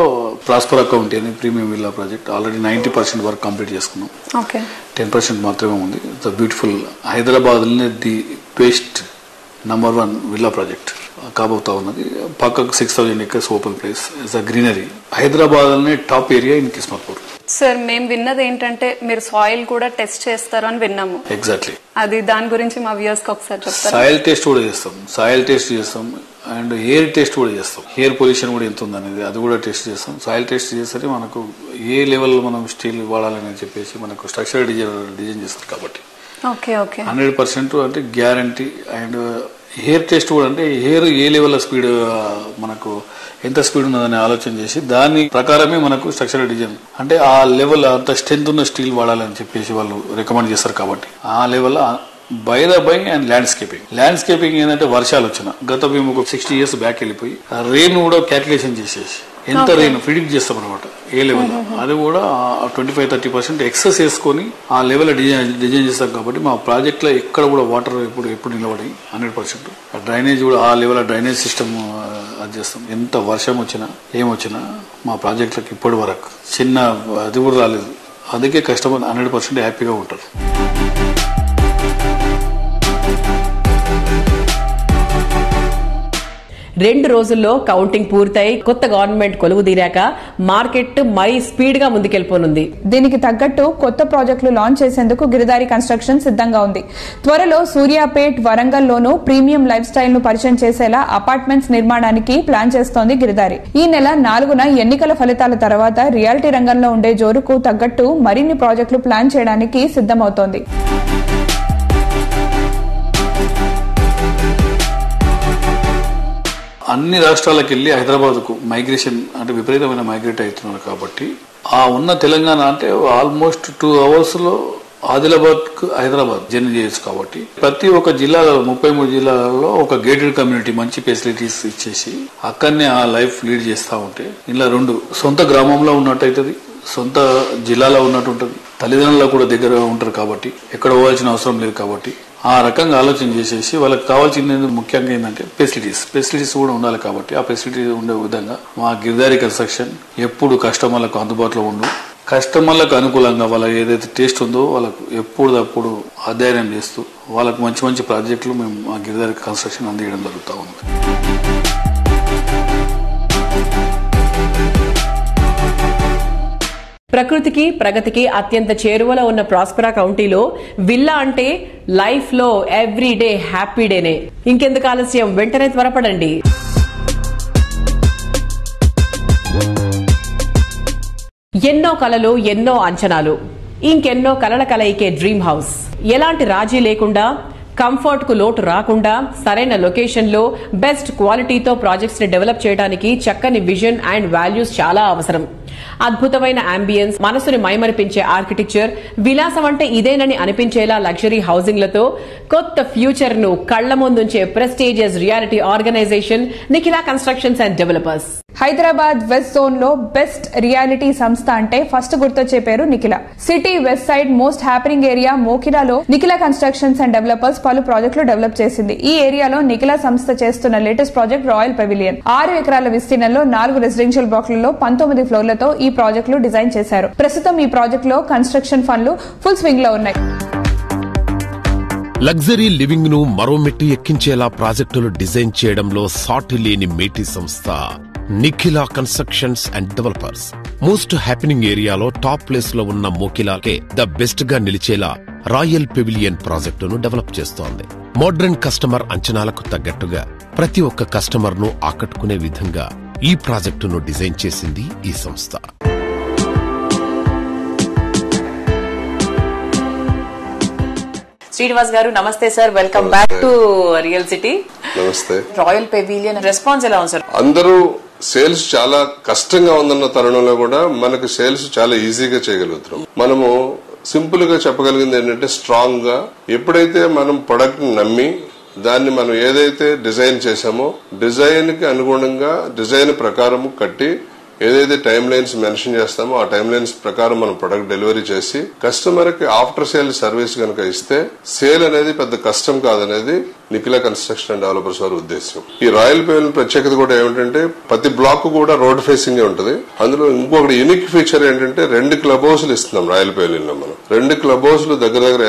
ప్రాస్పర్ అకౌంట్ అని ప్రీమియం విల్లా ప్రాజెక్ట్ ఆల్రెడీ 90% వరకు కంప్లీట్ చేసుకున్నాం. ఓకే, 10% మాత్రమే ఉంది. It's beautiful. Hyderabad the best number 1 villa project కాబోతా ఉన్నది. పక్కకు 6000 acres open place, it's greenery. Hyderabad top area in Kismatpur. Sir, మేము విన్నది ఏంటంటే మీరు సాయిల్ కూడా టెస్ట్ చేస్తారు అని విన్నాము. ఎగ్జాక్ట్లీ. అది దాని గురించి మా వ్యూయర్స్ కి ఒకసారి చెప్తారా? సాయిల్ టెస్ట్ కూడా చేస్తాం. అండ్ ఎయిర్ టెస్ట్ కూడా చేస్తాం. ఎయిర్ పొల్యూషన్ కూడా ఎంత ఉందనేది అది కూడా టెస్ట్ చేస్తాం. సాయిల్ టెస్ట్ చేస్తే మనకు ఏ లెవెల్ మనం స్టీల్ వాడాలని చెప్పేసి మనకు స్ట్రక్చర్ డిజైన్ చేస్తారు కాబట్టి 100% అంటే గ్యారంటీ. అండ్ హెయిర్ టెస్ట్ కూడా అంటే హెయిర్ ఏ లెవెల్ స్పీడ్ మనకు ఎంత స్పీడ్ ఉన్నదని ఆలోచన చేసి దాని ప్రకారమే మనకు స్ట్రక్చరల్ డిజైన్ అంటే ఆ లెవెల్ అంత స్ట్రెంత్ ఉన్న స్టీల్ వాడాలని చెప్పేసి వాళ్ళు రికమెండ్ చేస్తారు కాబట్టి ఆ లెవెల్ బై అండ్ ల్యాండ్స్కేపింగ్ ఏంటంటే వర్షాలు వచ్చిన గత మేము ఒక 60 years బ్యాక్ వెళ్ళిపోయి రెయిన్ కూడా క్యాల్కులేషన్ చేసేసి ఎంత రెయిన్ ప్రిడిక్ట్ చేస్తాం అనమాట ఏ లెవెల్ అది కూడా 25-30% ఎక్సెస్ వేసుకొని ఆ లెవెల్ డిజైన్ చేస్తాం కాబట్టి మా ప్రాజెక్ట్ లో ఎక్కడ కూడా వాటర్ ఎప్పుడు నిలబడి 100% డ్రైనేజ్ కూడా ఆ లెవెల్ డ్రైనేజ్ సిస్టమ్ అది చేస్తాం. ఎంత వర్షం వచ్చినా ఏమొచ్చినా మా ప్రాజెక్టులకు ఇప్పటి వరకు చిన్న అది కూడా రాలేదు. అందుకే కస్టమర్ 100% హ్యాపీగా ఉంటారు. రెండు రోజుల్లో కౌంటింగ్ పూర్తయి కొత్త గవర్నమెంట్ కొలువు తీరాక మార్కెట్ మరీ స్పీడ్ గా ముందుకెళ్లిపోనుంది. దీనికి తగ్గట్టు కొత్త ప్రాజెక్టులు లాంచ్ చేసేందుకు గిరిధారి కన్స్ట్రక్షన్ సిద్ధంగా ఉంది. త్వరలో సూర్యాపేట్, వరంగల్ లోనూ ప్రీమియం లైఫ్ స్టైల్ ను పరిచయం చేసేలా అపార్ట్మెంట్స్ నిర్మాణానికి ప్లాన్ చేస్తోంది గిరిధారి. ఈ నెల 4న ఎన్నికల ఫలితాల తర్వాత రియాలిటీ రంగంలో ఉండే జోరుకు తగ్గట్టు మరిన్ని ప్రాజెక్టులు ప్లాన్ చేయడానికి సిద్దమవుతోంది. అన్ని రాష్ట్రాలకు వెళ్లి హైదరాబాద్ కు మైగ్రేషన్ అంటే విపరీతమైన మైగ్రేట్ అవుతున్నారు కాబట్టి ఆ ఉన్న తెలంగాణ అంటే ఆల్మోస్ట్ 2 hours లో ఆదిలాబాద్ కు హైదరాబాద్ జర్నీ చేయొచ్చు. కాబట్టి ప్రతి ఒక్క జిల్లాలో 33 జిల్లాలలో ఒక గేటెడ్ కమ్యూనిటీ మంచి ఫెసిలిటీస్ ఇచ్చేసి అక్కడనే ఆ లైఫ్ లీడ్ చేస్తా ఉంటే ఇలా 2 సొంత గ్రామంలో ఉన్నట్టయితది, సొంత జిల్లాలో ఉన్నట్టు ఉంటుంది, తల్లిదండ్రులకు కూడా దగ్గర ఉంటారు కాబట్టి ఎక్కడ పోవాల్సిన అవసరం లేదు. కాబట్టి ఆ రకంగా ఆలోచన చేసేసి వాళ్ళకి కావాల్సింది ముఖ్యంగా ఏంటంటే ఫెసిలిటీస్ కూడా ఉండాలి. కాబట్టి ఆ ఫెసిలిటీ ఉండే విధంగా మా గిరిధారి కన్స్ట్రక్షన్ ఎప్పుడు కస్టమర్లకు అందుబాటులో ఉండు, కస్టమర్లకు అనుకూలంగా వాళ్ళ ఏదైతే టేస్ట్ ఉందో వాళ్ళకు ఎప్పుడప్పుడు అధ్యయనం చేస్తూ వాళ్ళకు మంచి మంచి ప్రాజెక్టులు మేము మా గిరిధారి కన్స్ట్రక్షన్ అందించడం జరుగుతూ ఉంది. ప్రకృతికి ప్రగతికి అత్యంత చేరువలో ఉన్న ప్రాస్పెరా కౌంటీలో విల్లా అంటే లైఫ్ లో ఎవ్రీ డే హ్యాపీ డేనే. ఇంకెందుకు ఆలస్యం, వెంటనే త్వరపడండి. ఎన్నో కలలు, ఎన్నో అంచనాలు, ఇంకెన్నో కలల కలయికే డ్రీమ్ హౌస్. ఎలాంటి రాజీ లేకుండా, కంఫర్ట్ కు లోటు రాకుండా, సరైన లొకేషన్ లో బెస్ట్ క్వాలిటీతో ప్రాజెక్ట్స్ ని డెవలప్ చేయడానికి చక్కని విజన్ అండ్ వాల్యూస్ చాలా అవసరం. అద్భుతమైన అంబియన్స్, మనసుని మైమరిపించే ఆర్కిటెక్చర్, విలాసం అంటే ఇదేనని అనిపించేలా లగ్జరీ హౌసింగ్లతో కొత్త ఫ్యూచర్ ను కళ్ల ముందుంచే prestigious reality organisation Nikhila constructions and developers. Hyderabad west zone లో బెస్ట్ రియాలిటీ సంస్థ అంటే ఫస్ట్ గుర్తొచ్చే పేరు Nikhila. City west side most happening area మోకిలాలో నిఖిలా కన్స్ట్రక్షన్స్ అండ్ డెవలపర్స్ పలు ప్రాజెక్టులు డెవలప్ చేసింది. ఈ ఏరియాలో నిఖిలా సంస్థ చేస్తున్న లేటెస్ట్ ప్రాజెక్ట్ రాయల్ పెవిలియన్. 6 ఎకరాల విస్తీర్ణంలో 4 రెసిడెన్షియల్ బ్లాక్లలో 19 ఫ్లోర్లతో ఈ ప్రాజెక్టులు డిజైన్ చేశారు. ప్రస్తుతం ఈ ప్రాజెక్ట్ లో కన్స్ట్రక్షన్ పనులు ఫుల్ స్వింగ్ లో ఉన్నాయి. లగ్జరీ లివింగ్ ను మరో మెట్టు ఎక్కించేలా ప్రాజెక్టులు డిజైన్ చేయడంలో సాటి లేని మేటి సంస్థ Nikhila constructions and developers. Most happening ఏరియాలో టాప్ ప్లేస్ లో ఉన్న మోకిలాకే ద బెస్ట్ గా నిలిచేలా రాయల్ పెవిలియన్ ప్రాజెక్టును డెవలప్ చేస్తోంది. మోడ్రన్ కస్టమర్ అంచనాలకు తగ్గట్టుగా ప్రతి ఒక్క కస్టమర్ ను ఆకట్టుకునే విధంగా ఈ ప్రాజెక్టును డిజైన్ చేసింది ఈ సంస్థ. శ్రీనివాస్ గారు నమస్తే sir, welcome back to real city. నమస్తే. రాయల్ పెవిలియన్ రెస్పాన్స్ ఎలా ఉంది సార్? అందరూ సేల్స్ చాలా కష్టంగా ఉందన్న తరుణంలో కూడా మనకు సేల్స్ చాలా ఈజీగా చేయగలుగుతున్నాం. మనము సింపుల్ గా చెప్పగలిగింది ఏంటంటే స్ట్రాంగ్ గా ఎప్పుడైతే మనం ప్రొడక్ట్ నమ్మి దాన్ని మనం ఏదైతే డిజైన్ చేసామో డిజైన్ కి అనుగుణంగా డిజైన్ ప్రకారం కట్టి ఏదైతే టైం లైన్స్ మెన్షన్ చేస్తామో ఆ టైం లైన్స్ ప్రకారం మనం ప్రొడక్ట్ డెలివరీ చేసి కస్టమర్ కి ఆఫ్టర్ సేల్ సర్వీస్ కనుక ఇస్తే సేల్ అనేది పెద్ద కష్టం కాదనేది నిఖిలా కన్స్ట్రక్షన్ అండ్ డెవలపర్స్ వారి ఉద్దేశం. ఈ రాయల్ పెవిలియన్ ప్రత్యేకత కూడా ఏమిటంటే ప్రతి బ్లాక్ కూడా రోడ్ ఫేసింగ్ ఉంటుంది. అందులో ఇంకొకటి యూనిక్ ఫీచర్ ఏంటంటే 2 క్లబ్ హౌస్లు ఇస్తున్నాం రాయల్ పెవిలియన్ లో. మనం 2 క్లబ్ హౌస్లు దగ్గర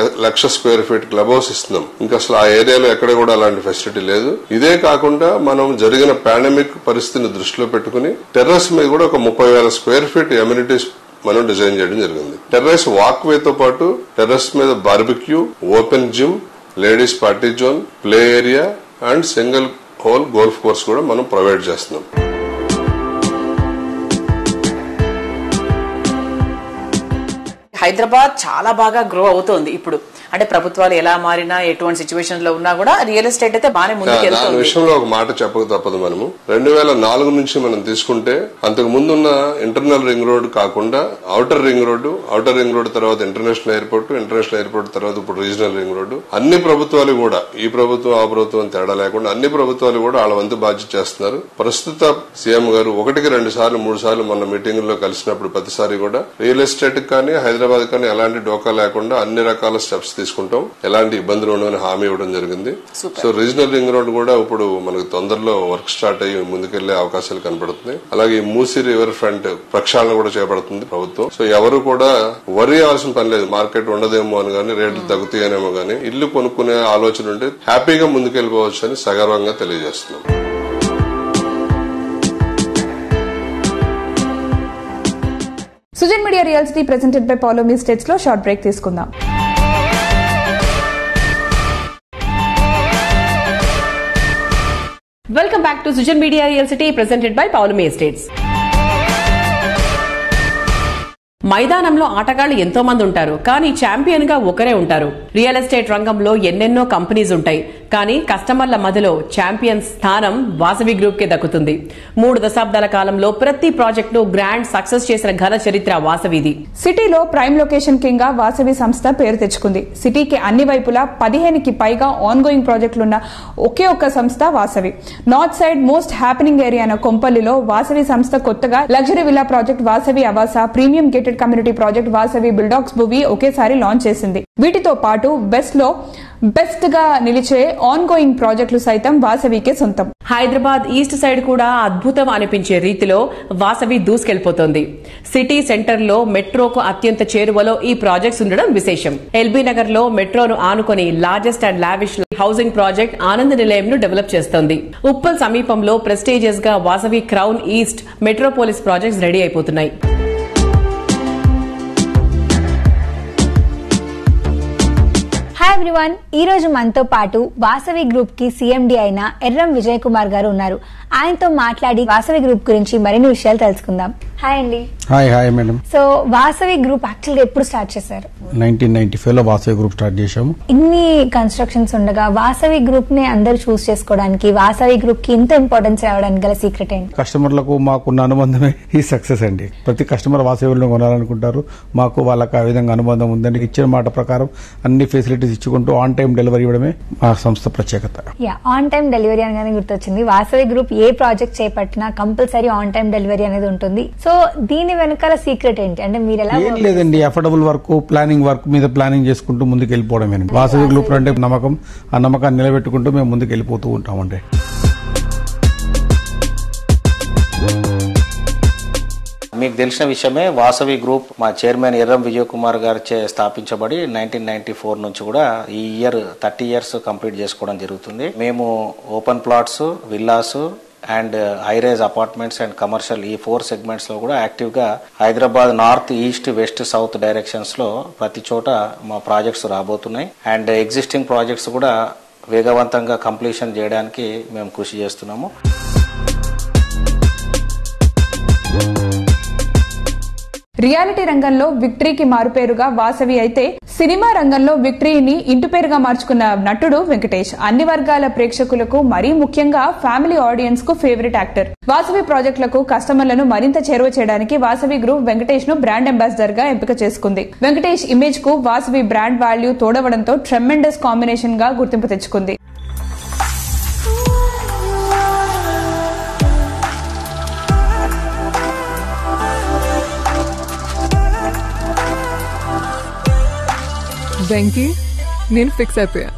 1,00,000 స్క్వేర్ ఫీట్ క్లబ్ హౌస్ ఇస్తున్నాం. ఇంకా అసలు ఆ ఏరియాలో ఎక్కడ కూడా అలాంటి ఫెసిలిటీ లేదు. ఇదే కాకుండా మనం జరిగిన పాండమిక్ పరిస్థితిని దృష్టిలో పెట్టుకుని టెర్రస్ మీద కూడా ఒక 30,000 స్క్వేర్ ఫీట్ ఎమ్యూనిటీస్ మనం డిజైన్ చేయడం జరిగింది. టెర్రస్ వాక్ వే తో పాటు టెర్రస్ మీద barbecue, open gym, ladies party zone, play area and single whole golf course కూడా మనం ప్రొవైడ్ చేస్తున్నాం. హైదరాబాద్ చాలా బాగా గ్రో అవుతోంది ఇప్పుడు. అంటే ప్రభుత్వాలు ఎలా మారినా ఎటువంటి సిచ్యువేషన్ లో ఉన్నా కూడా రియల్ ఎస్టేట్ అయితే బాగానే ముందుకు వెళ్తుంది. దాని విషయంలో ఒక మాట చెప్పక తప్పదు. మనము 2004 నుంచి మనం తీసుకుంటే అంతకు ముందున్న ఇంటర్నల్ రింగ్ రోడ్ కాకుండా ఔటర్ రింగ్ రోడ్ తర్వాత ఇంటర్నేషనల్ ఎయిర్పోర్ట్ తర్వాత ఇప్పుడు రీజనల్ రింగ్ రోడ్డు అన్ని ప్రభుత్వాలు కూడా ఈ ప్రభుత్వం ఆ ప్రభుత్వం తేడా లేకుండా అన్ని ప్రభుత్వాలు కూడా వాళ్ళ వంతు బాధ్యత చేస్తున్నారు. ప్రస్తుత సీఎం గారు 1-2 సార్లు 3 సార్లు మన మీటింగ్ లో కలిసినప్పుడు ప్రతిసారి కూడా రియల్ ఎస్టేట్ కానీ హైదరాబాద్ కానీ ఎలాంటి డోకా లేకుండా అన్ని రకాల స్టెప్స్ తీసుకుంటాం, ఎలాంటి ఇబ్బందులు ఉండవని హామీ ఇవ్వడం జరిగింది. సో రీజనల్ రింగ్ రోడ్ కూడా ఇప్పుడు మనకు తొందరలో వర్క్ స్టార్ట్ అయ్యి ముందుకెళ్లే అవకాశాలు కనబడుతున్నాయి. అలాగే మూసీ రివర్ ఫ్రంట్ ప్రక్షాళన కూడా చేపడుతుంది ప్రభుత్వం. సో ఎవరు కూడా వరి అవ్వాల్సిన పని లేదు. మార్కెట్ ఉండదేమో అని కానీ రేట్లు తగ్గుతాయనేమో కానీ ఇల్లు కొనుక్కునే ఆలోచన ఉంటే హ్యాపీగా ముందుకెళ్లిపోవచ్చు అని సగర్వంగా తెలియజేస్తున్నాం. Sujan media real city presented by Paulomi estates లో షార్ట్ బ్రేక్ తీసుకుందాం. Welcome back to Sujan media real city presented by Paulomi estates. మైదానంలో ఆటగాళ్లు ఎంతో మంది ఉంటారు, కానీ ఛాంపియన్ గా ఒకరే ఉంటారు. రియల్ ఎస్టేట్ రంగంలో ఎన్నెన్నో కంపెనీస్ ఉంటాయి, కానీ కస్టమర్ల మధ్యలో ఛాంపియన్ స్థానం వాసవి గ్రూప్ కే దక్కుతుంది. 3 దశాబ్దాల కాలంలో ప్రతి ప్రాజెక్ట్ ను గ్రాండ్ సక్సెస్ చేసిన ఘన చరిత్ర వాసవిది. సిటీలో ప్రైమ్ లొకేషన్ కింగ్ గా వాసవి సంస్థ పేరు తెచ్చుకుంది. సిటీకి అన్ని వైపులా 15కి పైగా ఆన్ గోయింగ్ ప్రాజెక్టులున్న ఒకే ఒక్క సంస్థ Vasavi. North side most happening area అయిన కొంపల్లిలో వాసవి సంస్థ కొత్తగా luxury villa project Vasavi Avasa, premium gated community project Vasavi బిల్డాక్స్ భువి ఒకేసారి లాంచ్ చేసింది. వీటితో పాటు బెస్ట్ గా నిలిచే ఆన్ గోయింగ్ ప్రాజెక్టులు సైతం వాసవికే సొంతం. హైదరాబాద్ ఈస్ట్ సైడ్ కూడా అద్భుతం అనిపించే రీతిలో వాసవి దూసుకెళ్లిపోతోంది. సిటీ సెంటర్ లో మెట్రోకు అత్యంత చేరువలో ఈ ప్రాజెక్ట్స్ ఉండడం విశేషం. ఎల్బీ నగర్ లో మెట్రోను ఆనుకొని largest and lavish housing project Anand నిలయం ను డెవలప్ చేస్తోంది. ఉప్పల్ సమీపంలో ప్రెస్టీజియస్ గా Vasavi crown east Metropolis projects ready అయిపోతున్నాయి. హాయ్ ఎవ్రీవన్, ఈ రోజు మనతో పాటు వాసవి గ్రూప్ కి సిఎండి అయిన ఎర్రం విజయ్ కుమార్ గారు ఉన్నారు. ఆయనతో మాట్లాడి వాసవి గ్రూప్ గురించి మరిన్ని విషయాలు తెలుసుకుందాం. హాయ్ అండి. Hi madam. So Vasavi group యాక్చువల్గా ఎప్పుడు స్టార్ట్ చేశారు? 1995 లో వాసవి గ్రూప్ స్టార్ట్ చేశాము. ఇన్ని కన్స్ట్రక్షన్స్ ఉండగా వాసవి గ్రూప్ ని అందరూ చూస్ చేసుకోవడానికి, వాసవి గ్రూప్ కి ఇంత ఇంపార్టెన్స్ రావడానికి గల సీక్రెట్ ఏంటి? కస్టమర్లకు మాకున్న అనుబంధమే ఈ సక్సెస్ అండి. ప్రతి కస్టమర్ వాసవిలో కొనాలనుకుంటారు. మాకు వాళ్ళకి ఆ విధంగా అనుబంధం ఉందండి. ఇచ్చిన మాట ప్రకారం అన్ని ఫెసిలిటీస్ ఇచ్చుకుంటూ ఆన్ టైం డెలివరీ ఇవ్వడమే మా సంస్థ ప్రత్యేకత. ఆన్ టైం డెలివరీ అనగానే గుర్తొచ్చింది. వాసవి గ్రూప్ ఏ ప్రాజెక్ట్ చేపట్టినా కంపల్సరీ ఆన్ టైం డెలివరీ అనేది ఉంటుంది. సో దీని వెనకాల సీక్రెట్ ఏంటి? అంటే మీరు ఎలా? ఏం లేదండి, అఫోర్డబుల్ వర్క్, ప్లానింగ్ వర్క్ మీద ప్లానింగ్ చేసుకుంటూ ముందుకు వెళ్ళిపోవడమేనండి. వాసవి గ్రూప్ అంటే నమ్మకం, ఆ నమ్మకాన్ని నిలబెట్టుకుంటూ మేము ముందుకు వెళ్ళిపోతూ ఉంటామండి. మీకు తెలిసిన విషయమే, వాసవి గ్రూప్ మా చైర్మన్ ఎర్రం విజయ్ కుమార్ గారు స్థాపించబడి 1994 నుంచి కూడా ఈ ఇయర్ 30 years కంప్లీట్ చేసుకోవడం జరుగుతుంది. మేము open plots, villas, and high-rise apartments and commercial ఈ 4 సెగ్మెంట్స్ లో కూడా యాక్టివ్ గా Hyderabad north, east, west, south directions లో ప్రతి చోట మా ప్రాజెక్ట్స్ రాబోతున్నాయి. అండ్ ఎగ్జిస్టింగ్ ప్రాజెక్ట్స్ కూడా వేగవంతంగా కంప్లీషన్ చేయడానికి మేము కృషి చేస్తున్నాము. రియాలిటీ రంగంలో విక్టరీకి మారుపేరుగా వాసవి అయితే సినిమా రంగంలో విక్టరీని ఇంటిపేరుగా మార్చుకున్న నటుడు వెంకటేష్. అన్ని వర్గాల ప్రేక్షకులకు, మరీ ముఖ్యంగా ఫ్యామిలీ ఆడియన్స్ కు ఫేవరెట్ యాక్టర్. వాసవి ప్రాజెక్టులకు కస్టమర్లను మరింత చేరువ చేయడానికి వాసవి గ్రూప్ వెంకటేష్ ను బ్రాండ్ అంబాసిడర్ గా ఎంపిక చేసుకుంది. వెంకటేష్ ఇమేజ్ కు వాసవి బ్రాండ్ వాల్యూ తోడవడంతో ట్రెమెండస్ కాంబినేషన్ గా గుర్తింపు తెచ్చుకుంది. వెంకీ, నేను ఫిక్స్ అయిపోయా.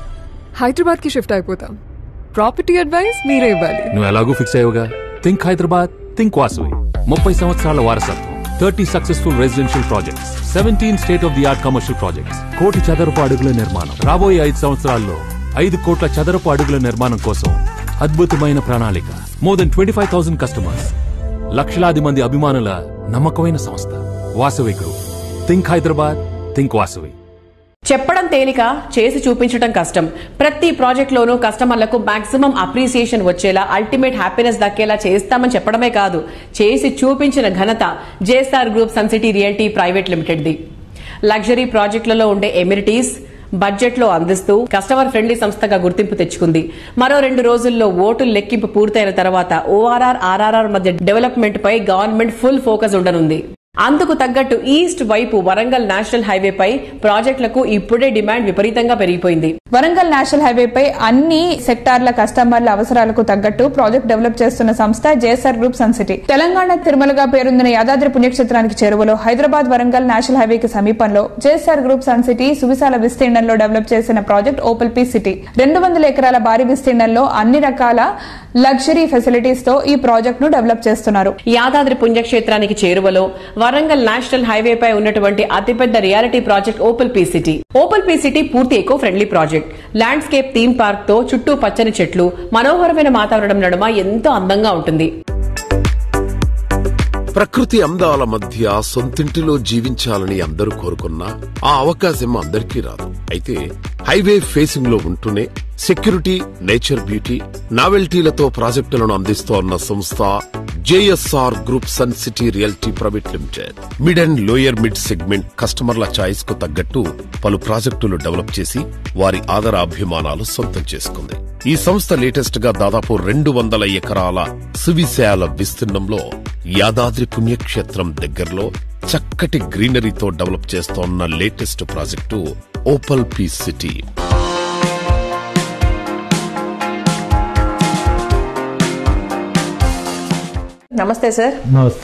హైదరాబాద్ కి షిఫ్ట్ అయిపోతా. ప్రాపర్టీ అడ్వైస్ మీరే ఇవ్వాలి. నువ్వు ఎలాగూ ఫిక్స్ అయ్యోగా. Think Hyderabad, think Vasavi. 30 సంవత్సరాల వారసత్వం, 30 successful residential projects, 17 state of the art commercial projects, 1 కోటి చదరపు అడుగుల నిర్మాణం. రాబోయే 5 సంవత్సరాల్లో 5 కోట్ల చదరపు అడుగుల నిర్మాణం కోసం అద్భుతమైన ప్రణాళిక. మోర్ దెన్ 25,000 కస్టమర్స్, లక్షలాది మంది అభిమానుల నమ్మకమైన సంస్థ Vasavi group. Think Hyderabad, think Vasavi. చెప్పడం తేలిక, చేసి చూపించడం కష్టం. ప్రతి ప్రాజెక్ట్ లోనూ కస్టమర్లకు మాక్సిమం అప్రిసియేషన్ వచ్చేలా, అల్టిమేట్ హ్యాపీనెస్ దక్కేలా చేస్తామని చెప్పడమే కాదు, చేసి చూపించిన ఘనత JSR group sun city realty private limited ది. లగ్జరీ ప్రాజెక్టులలో ఉండే ఎమినిటీస్ బడ్జెట్ లో అందిస్తూ కస్టమర్ ఫ్రెండ్లీ సంస్థగా గుర్తింపు తెచ్చుకుంది. మరో 2 రోజుల్లో ఓటుల లెక్కింపు పూర్తయిన తర్వాత ఓఆర్ఆర్, ఆర్ఆర్ఆర్ మధ్య డెవలప్మెంట్ పై గవర్నమెంట్ ఫుల్ ఫోకస్ ఉండనుంది. అందుకు తగ్గట్టు ఈస్ట్ వైపు వరంగల్ నేషనల్ హైవేపై ప్రాజెక్టులకు ఇప్పుడే డిమాండ్ విపరీతంగా పెరిగిపోయింది. వరంగల్ నేషనల్ హైవేపై అన్ని సెక్టార్ల కస్టమర్ల అవసరాలకు తగ్గట్టు ప్రాజెక్ట్ డెవలప్ చేస్తున్న సంస్థ JSR group sun city. Telangana తిరుమలగా పేరొందిన యాదాద్రి పుణ్యక్షేత్రానికి చేరువలో హైదరాబాద్ వరంగల్ నేషనల్ హైవేకి సమీపంలో జేఎస్ఆర్ గ్రూప్ సన్ సిటీ సువిశాల విస్తీర్ణంలో డెవలప్ చేసిన ప్రాజెక్ట్ ఓపల్ పీ సిటీ. 200 ఎకరాల భారీ విస్తీర్ణంలో అన్ని రకాల లగ్జరీ ఫెసిలిటీస్ తో ఈ ప్రాజెక్ట్ ను డెవలప్ చేస్తున్నారు. యాదాద్రి పుణ్యక్షేత్రానికి చేరువలో వరంగల్ నేషనల్ హైవేపై ఉన్నటువంటి అతిపెద్ద reality project opal P city. Opal P city పూర్తి eco friendly project. Landscape theme park తో చుట్టూ పచ్చని చెట్లు, మనోహరమైన వాతావరణం నడుమ ఎంతో అందంగా ఉంటుంది. ప్రకృతి అందాల మధ్య సొంతింటిలో జీవించాలని అందరూ కోరుకున్నా ఆ అవకాశం అందరికీ రాదు. అయితే హైవే ఫేసింగ్ లో ఉంటూనే సెక్యూరిటీ, నేచర్ బ్యూటీ, నావెల్టీలతో ప్రాజెక్టులను అందిస్తోన్న సంస్థ JSR group sun city realty private limited. Mid and lower mid segment కస్టమర్ల ఛాయిస్ కు తగ్గట్టు పలు ప్రాజెక్టులు డెవలప్ చేసి వారి ఆదరాభిమానాలు సొంతం చేసుకుంది. ఈ సంస్థ లేటెస్ట్ గా దాదాపు 200 ఎకరాల సువిశాల విస్తీర్ణంలో యాదాద్రి పుణ్యక్షేత్రం దగ్గరలో చక్కటి గ్రీనరీతో డెవలప్ చేస్తోన్న latest project Opal P city. నమస్తే సార్.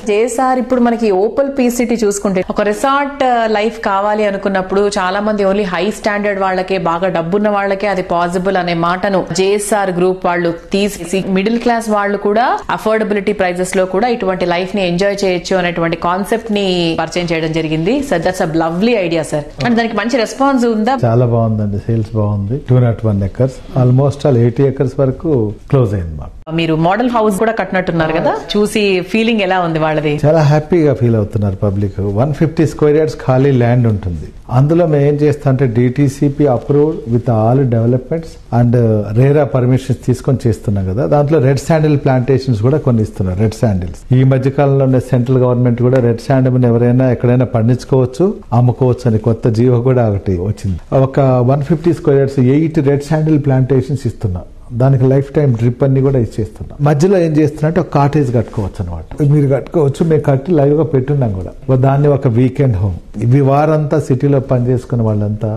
జేఎస్ఆర్ ఇప్పుడు మనకి ఓపల్ పీ సిటీ చూసుకుంటే ఒక రిసార్ట్ లైఫ్ కావాలి అనుకున్నప్పుడు చాలా మంది ఓన్లీ హై స్టాండర్డ్ వాళ్ళకే, బాగా డబ్బున్న వాళ్ళకే అది పాసిబుల్ అనే మాటను జేఎస్ఆర్ గ్రూప్ వాళ్ళు తీసేసి మిడిల్ క్లాస్ వాళ్ళు కూడా అఫోర్డబిలిటీ ప్రైజెస్ లో కూడా ఇటువంటి లైఫ్ ని ఎంజాయ్ చేయొచ్చు అనేటువంటి కాన్సెప్ట్ ని పరిచయం చేయడం జరిగింది. Sir that's a lovely idea sir. అంటే దానికి మంచి రెస్పాన్స్ ఉందా? చాలా బాగుందండి, సేల్స్ బాగుంది. 201 ఎకర్స్ ఆల్మోస్ట్ 80 ఎకర్స్ వరకు క్లోజ్ అయింది. మాకు మీరు మోడల్ హౌస్ కూడా కట్టినట్టున్నారు కదా, చూసి ఫీలింగ్ ఎలా ఉంది వాళ్ళది? చాలా హ్యాపీగా ఫీల్ అవుతున్నారు పబ్లిక్. 150 స్క్వేర్ యార్డ్స్ ఖాళీ ల్యాండ్ ఉంటుంది. అందులో మేము ఏం చేస్తాం అంటే DTCP approved with all developments and RERA permissions తీసుకొని చేస్తున్నాం కదా. దాంట్లో రెడ్ శాండిల్ ప్లాంటేషన్స్ కూడా కొన్ని ఇస్తున్నారు. రెడ్ శాండిల్స్ ఈ మధ్య కాలంలో సెంట్రల్ గవర్నమెంట్ కూడా రెడ్ శాండిల్ ఎవరైనా ఎక్కడైనా పండించుకోవచ్చు, అమ్ముకోవచ్చు అని కొత్త జీవో కూడా ఒకటి వచ్చింది. ఒక 150 square yards 8 red sandal plantations ఇస్తున్నాం. దానికి లైఫ్ టైం డ్రిప్ అన్ని కూడా ఇచ్చేస్తున్నాం. మధ్యలో ఏం చేస్తున్నా ఒక కాటేజ్ కట్టుకోవచ్చు అనమాట. మీరు కట్టుకోవచ్చు, మేము కట్టి లైవ్ గా పెట్టున్నాం కూడా. దాన్ని ఒక వీకెండ్ హోమ్. ఇవి వారంతా సిటీలో పనిచేసుకున్న వాళ్ళంతా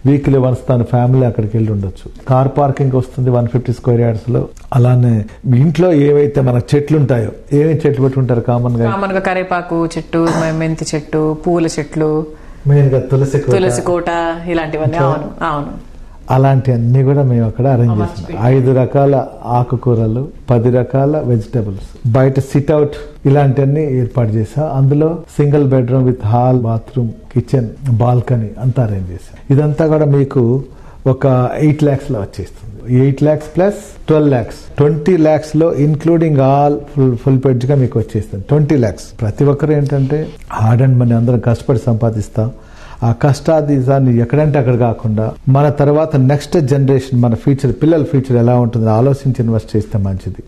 వీక్లీ వన్స్ తన ఫ్యామిలీ అక్కడికి వెళ్ళి ఉండొచ్చు. కార్ పార్కింగ్ వస్తుంది 150 స్క్వేర్ యార్డ్స్ లో. అలానే ఇంట్లో ఏవైతే మన చెట్లు ఉంటాయో, ఏమేమి చెట్లు పెట్టుకుంటారు కామన్ గా? కరేపాకు చెట్టు, మెంతి చెట్టు, పూల చెట్లు, మెయిన్ గా తులసి కోట, ఇలాంటివన్నీ. అవును అవును, అలాంటి అన్ని కూడా మేము అక్కడ అరేంజ్ చేస్తున్నాం. 5 రకాల ఆకుకూరలు, 10 రకాల వెజిటబుల్స్, బయట సిట్ అవుట్ ఇలాంటివన్నీ ఏర్పాటు చేసాం. అందులో single bedroom with hall, bathroom, kitchen, balcony అంతా అరేంజ్ చేసాం. ఇదంతా కూడా మీకు ఒక 8 lakhs లో వచ్చేస్తుంది. 8 lakhs plus 12 lakhs 20 lakhs లో ఇన్క్లూడింగ్ ఆల్ ఫుల్ పెడ్జ్ గా మీకు వచ్చేస్తుంది 20 lakhs. ప్రతి ఒక్కరు ఏంటంటే హార్డ్ అండ్ మనీ అందరం కష్టపడి సంపాదిస్తాం. ఆ కష్టాన్ని ఎక్కడంటే అక్కడ కాకుండా మన తర్వాత నెక్స్ట్ జనరేషన్ మన ఫ్యూచర్ పిల్లల ఫ్యూచర్ ఎలా ఉంటుందో ఆలోచించి ఇన్వెస్ట్ చేస్తే మంచిది.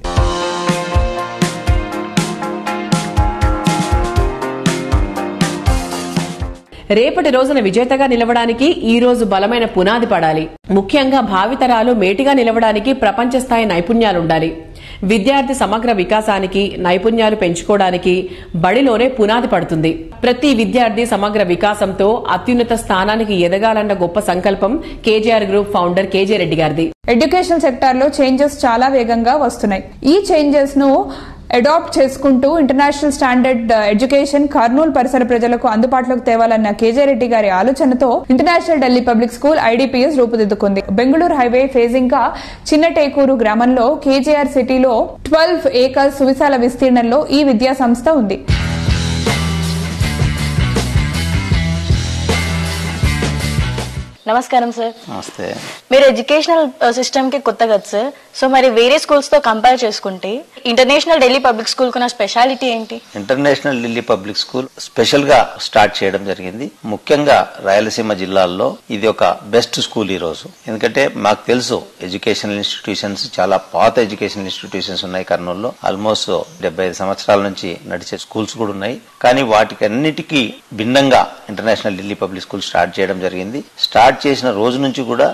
రేపటి రోజున విజేతగా నిలవడానికి ఈ రోజు బలమైన పునాది పడాలి. ముఖ్యంగా భావితరాలు మేటిగా నిలవడానికి ప్రపంచ స్థాయి నైపుణ్యాలుండాలి. విద్యార్థి సమగ్ర వికాసానికి, నైపుణ్యాలు పెంచుకోవడానికి బడిలోనే పునాది పడుతుంది. ప్రతి విద్యార్థి సమగ్ర వికాసంతో అత్యున్నత స్థానానికి ఎదగాలన్న గొప్ప సంకల్పం KGR group founder KJ Reddy గారిది. ఎడ్యుకేషన్ సెక్టార్ లో చేంజెస్ చాలా వేగంగా వస్తున్నాయి. ఈ చేంజెస్ ను అడాప్ట్ చేసుకుంటూ ఇంటర్నేషనల్ స్టాండర్డ్ ఎడ్యుకేషన్ కర్నూలు పరిసర ప్రజలకు అందుబాటులోకి తేవాలన్న కేజే రెడ్డి గారి ఆలోచనతో international Delhi public school IDPS రూపుదిద్దుకుంది. బెంగళూరు హైవే ఫేజింగ్ గా చిన్నటేకూరు గ్రామంలో కేజీఆర్ సిటీలో 12 acres సువిశాల విస్తీర్ణంలో ఈ విద్యా సంస్థ ఉంది. నమస్కారం సార్. నమస్తే. మీరు ఎడ్యుకేషనల్ సిస్టమ్ కి కొత్త కదా సార్, సో మరి వేరే స్కూల్స్ తో కంపేర్ చేసుకుంటే ఇంటర్నేషనల్ ఢిల్లీ పబ్లిక్ స్కూల్ కున్న స్పెషాలిటీ ఏంటి? International Delhi public school special గా స్టార్ట్ చేయడం జరిగింది. ముఖ్యంగా రాయలసీమ జిల్లాల్లో ఇది ఒక బెస్ట్ స్కూల్ ఈ రోజు. ఎందుకంటే మాకు తెలుసు ఎడ్యుకేషనల్ ఇన్స్టిట్యూషన్స్ చాలా పాత ఎడ్యుకేషనల్ ఇన్స్టిట్యూషన్స్ ఉన్నాయి కర్నూలులో. ఆల్మోస్ట్ 75 సంవత్సరాల నుంచి నడిచే స్కూల్స్ కూడా ఉన్నాయి. కానీ వాటికి అన్నిటికీ భిన్నంగా international Delhi public school start చేయడం జరిగింది. స్టార్ట్ చేసిన రోజు నుంచి కూడా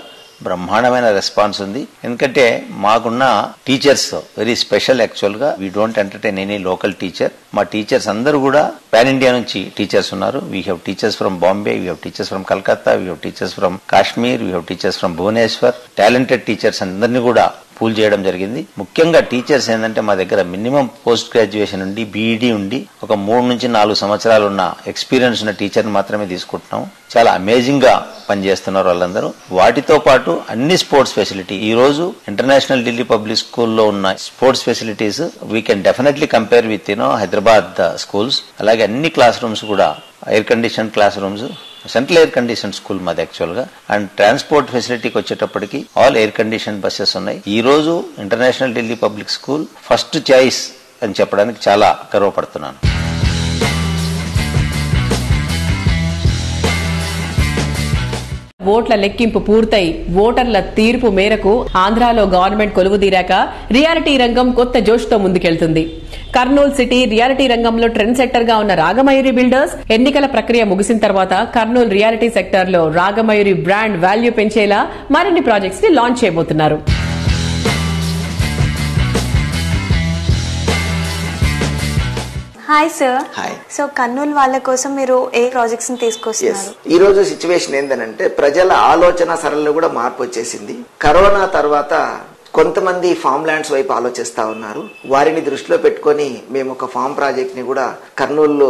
బ్రహ్మాండమైన రెస్పాన్స్ ఉంది. ఎందుకంటే మాకున్న టీచర్స్ వెరీ స్పెషల్. యాక్చువల్ గా we don't entertain any local teacher. మా టీచర్స్ అందరూ కూడా పాన్ ఇండియా నుంచి టీచర్స్ ఉన్నారు. We have teachers from Bombay, we have teachers from Calcutta, we have teachers from Kashmir, we have teachers from Bhubaneswar. Talented teachers అందరినీ కూడా పూల్ చేయడం జరిగింది. ముఖ్యంగా టీచర్స్ ఏంటంటే మా దగ్గర మినిమం పోస్ట్ గ్రాడ్యుయేషన్ ఉండి బీఈడీ ఉండి ఒక 3 నుంచి 4 సంవత్సరాలు ఉన్న ఎక్స్పీరియన్స్ ఉన్న టీచర్ని మాత్రమే తీసుకుంటున్నాం. చాలా అమేజింగ్ గా పనిచేస్తున్నారు వాళ్ళందరూ. వాటితో పాటు అన్ని స్పోర్ట్స్ ఫెసిలిటీ ఈ రోజు ఇంటర్నేషనల్ ఢిల్లీ పబ్లిక్ స్కూల్లో ఉన్న sports facilities we can definitely compare with Hyderabad schools. అలాగే అన్ని క్లాస్ రూమ్స్ కూడా air condition class rooms, central air condition school మాది యాక్చువల్ గా. అండ్ ట్రాన్స్పోర్ట్ ఫెసిలిటీకి వచ్చేటప్పటికి ఆల్ ఎయిర్ కండిషన్ బస్సెస్ ఉన్నాయి. ఈ రోజు international Delhi public school first choice అని చెప్పడానికి చాలా గర్వపడుతున్నాను. ఓట్ల లెక్కింపు పూర్తయి ఓటర్ల తీర్పు మేరకు ఆంధ్రాలో గవర్నమెంట్ కొలువుదీరాక రియాలిటీ రంగం కొత్త జోష్తో ముందుకెళ్తుంది. కర్నూలు సిటీ రియాలిటీ రంగంలో ట్రెండ్ సెక్టర్ గా ఉన్న రాగమయూరి బిల్డర్స్ ఎన్నికల ప్రక్రియ ముగిసిన తర్వాత కర్నూలు రియాలిటీ సెక్టర్ లో రాగమయూరి బ్రాండ్ వాల్యూ పెంచేలా మరిన్ని ప్రాజెక్ట్స్ ని లాంచ్ చేయబోతున్నారు. Hi sir. Hi. So Kurnool వాళ్ళ కోసం మీరు ఏ ప్రాజెక్ట్స్ ని తీసుకొస్తున్నారు? ఈ రోజు సిచ్యువేషన్ ఏంటంటే ప్రజల ఆలోచన సరళిలో కూడా మార్పు వచ్చేసింది. కరోనా తర్వాత కొంతమంది ఫామ్ ల్యాండ్స్ వైపు ఆలోచిస్తా ఉన్నారు. వారిని దృష్టిలో పెట్టుకుని మేము ఒక ఫామ్ ప్రాజెక్ట్ ని కూడా కర్నూలు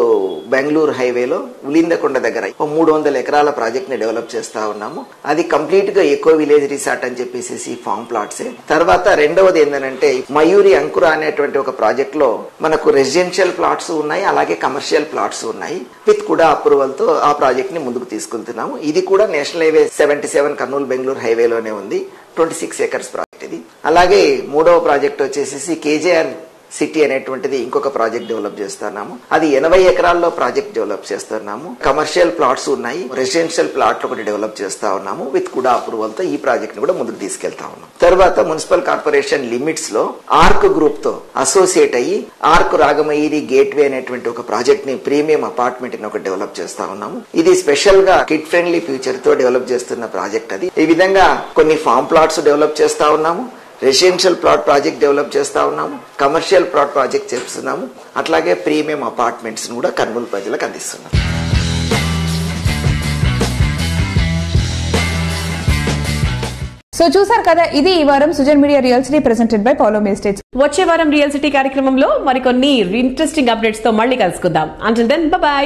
బెంగళూరు హైవేలో ఉలిందకొండ దగ్గర 300 ఎకరాల ప్రాజెక్ట్ ని డెవలప్ చేస్తా ఉన్నాము. అది కంప్లీట్ గా ఎకో విలేజ్ రిసార్ట్ అని చెప్పేసి ఫామ్ ప్లాట్స్. తర్వాత రెండవది ఏంటంటే మయూరి అంకుర అనేటువంటి ఒక ప్రాజెక్ట్ లో మనకు రెసిడెన్షియల్ ప్లాట్స్ ఉన్నాయి, అలాగే కమర్షియల్ ప్లాట్స్ ఉన్నాయి. విత్ కూడా అప్రూవల్ తో ఆ ప్రాజెక్ట్ ని ముందుకు తీసుకెళ్తున్నాము. ఇది కూడా నేషనల్ హైవే 77 కర్నూలు బెంగళూరు హైవేలోనే ఉంది. 26 acres ప్రాజెక్ట్ ఇది. అలాగే మూడవ ప్రాజెక్ట్ వచ్చేసి కేజీఆర్ సిటీ అనేటువంటిది ఇంకొక ప్రాజెక్ట్ డెవలప్ చేస్తున్నాము. అది 80 ఎకరాల్లో ప్రాజెక్ట్ డెవలప్ చేస్తున్నాము. కమర్షియల్ ప్లాట్స్ ఉన్నాయి, రెసిడెన్షియల్ ప్లాట్లు ఒకటి డెవలప్ చేస్తా ఉన్నాము. విత్ కూడా అప్రూవల్ తో ఈ ప్రాజెక్ట్ ని కూడా ముందుకు తీసుకెళ్తా ఉన్నాం. తర్వాత మున్సిపల్ కార్పొరేషన్ లిమిట్స్ లో ఆర్క్ గ్రూప్ తో అసోసియేట్ అయ్యి ఆర్క్ రాగమయూరి గేట్వే అనేటువంటి ఒక ప్రాజెక్ట్ ని ప్రీమియం అపార్ట్మెంట్ ని ఒకటి డెవలప్ చేస్తా ఉన్నాము. ఇది స్పెషల్ గా కిడ్ ఫ్రెండ్లీ ఫ్యూచర్ తో డెవలప్ చేస్తున్న ప్రాజెక్ట్. అది ఈ విధంగా కొన్ని ఫామ్ ప్లాట్స్ డెవలప్ చేస్తా ఉన్నాము, రెసిడెన్షియల్ ప్లాట్ ప్రాజెక్ట్ డెవలప్ చేస్తా ఉన్నాము, కమర్షియల్ ప్లాట్ ప్రాజెక్ట్ చేస్తున్నాము, అట్లాగే ప్రీమియం అపార్ట్మెంట్స్ కూడా కర్నూలు ప్రజలకు అందిస్తున్నాము. సో చూసారు కదా, ఇది ఈ వారం Sujan media real city presented by Paulomi estates. వచ్చే వారం రియల్ సిటీ కార్యక్రమంలో మరికొన్ని ఇంట్రెస్టింగ్ అప్డేట్స్ తో మళ్ళీ కలుసుకుందాం. Until then by.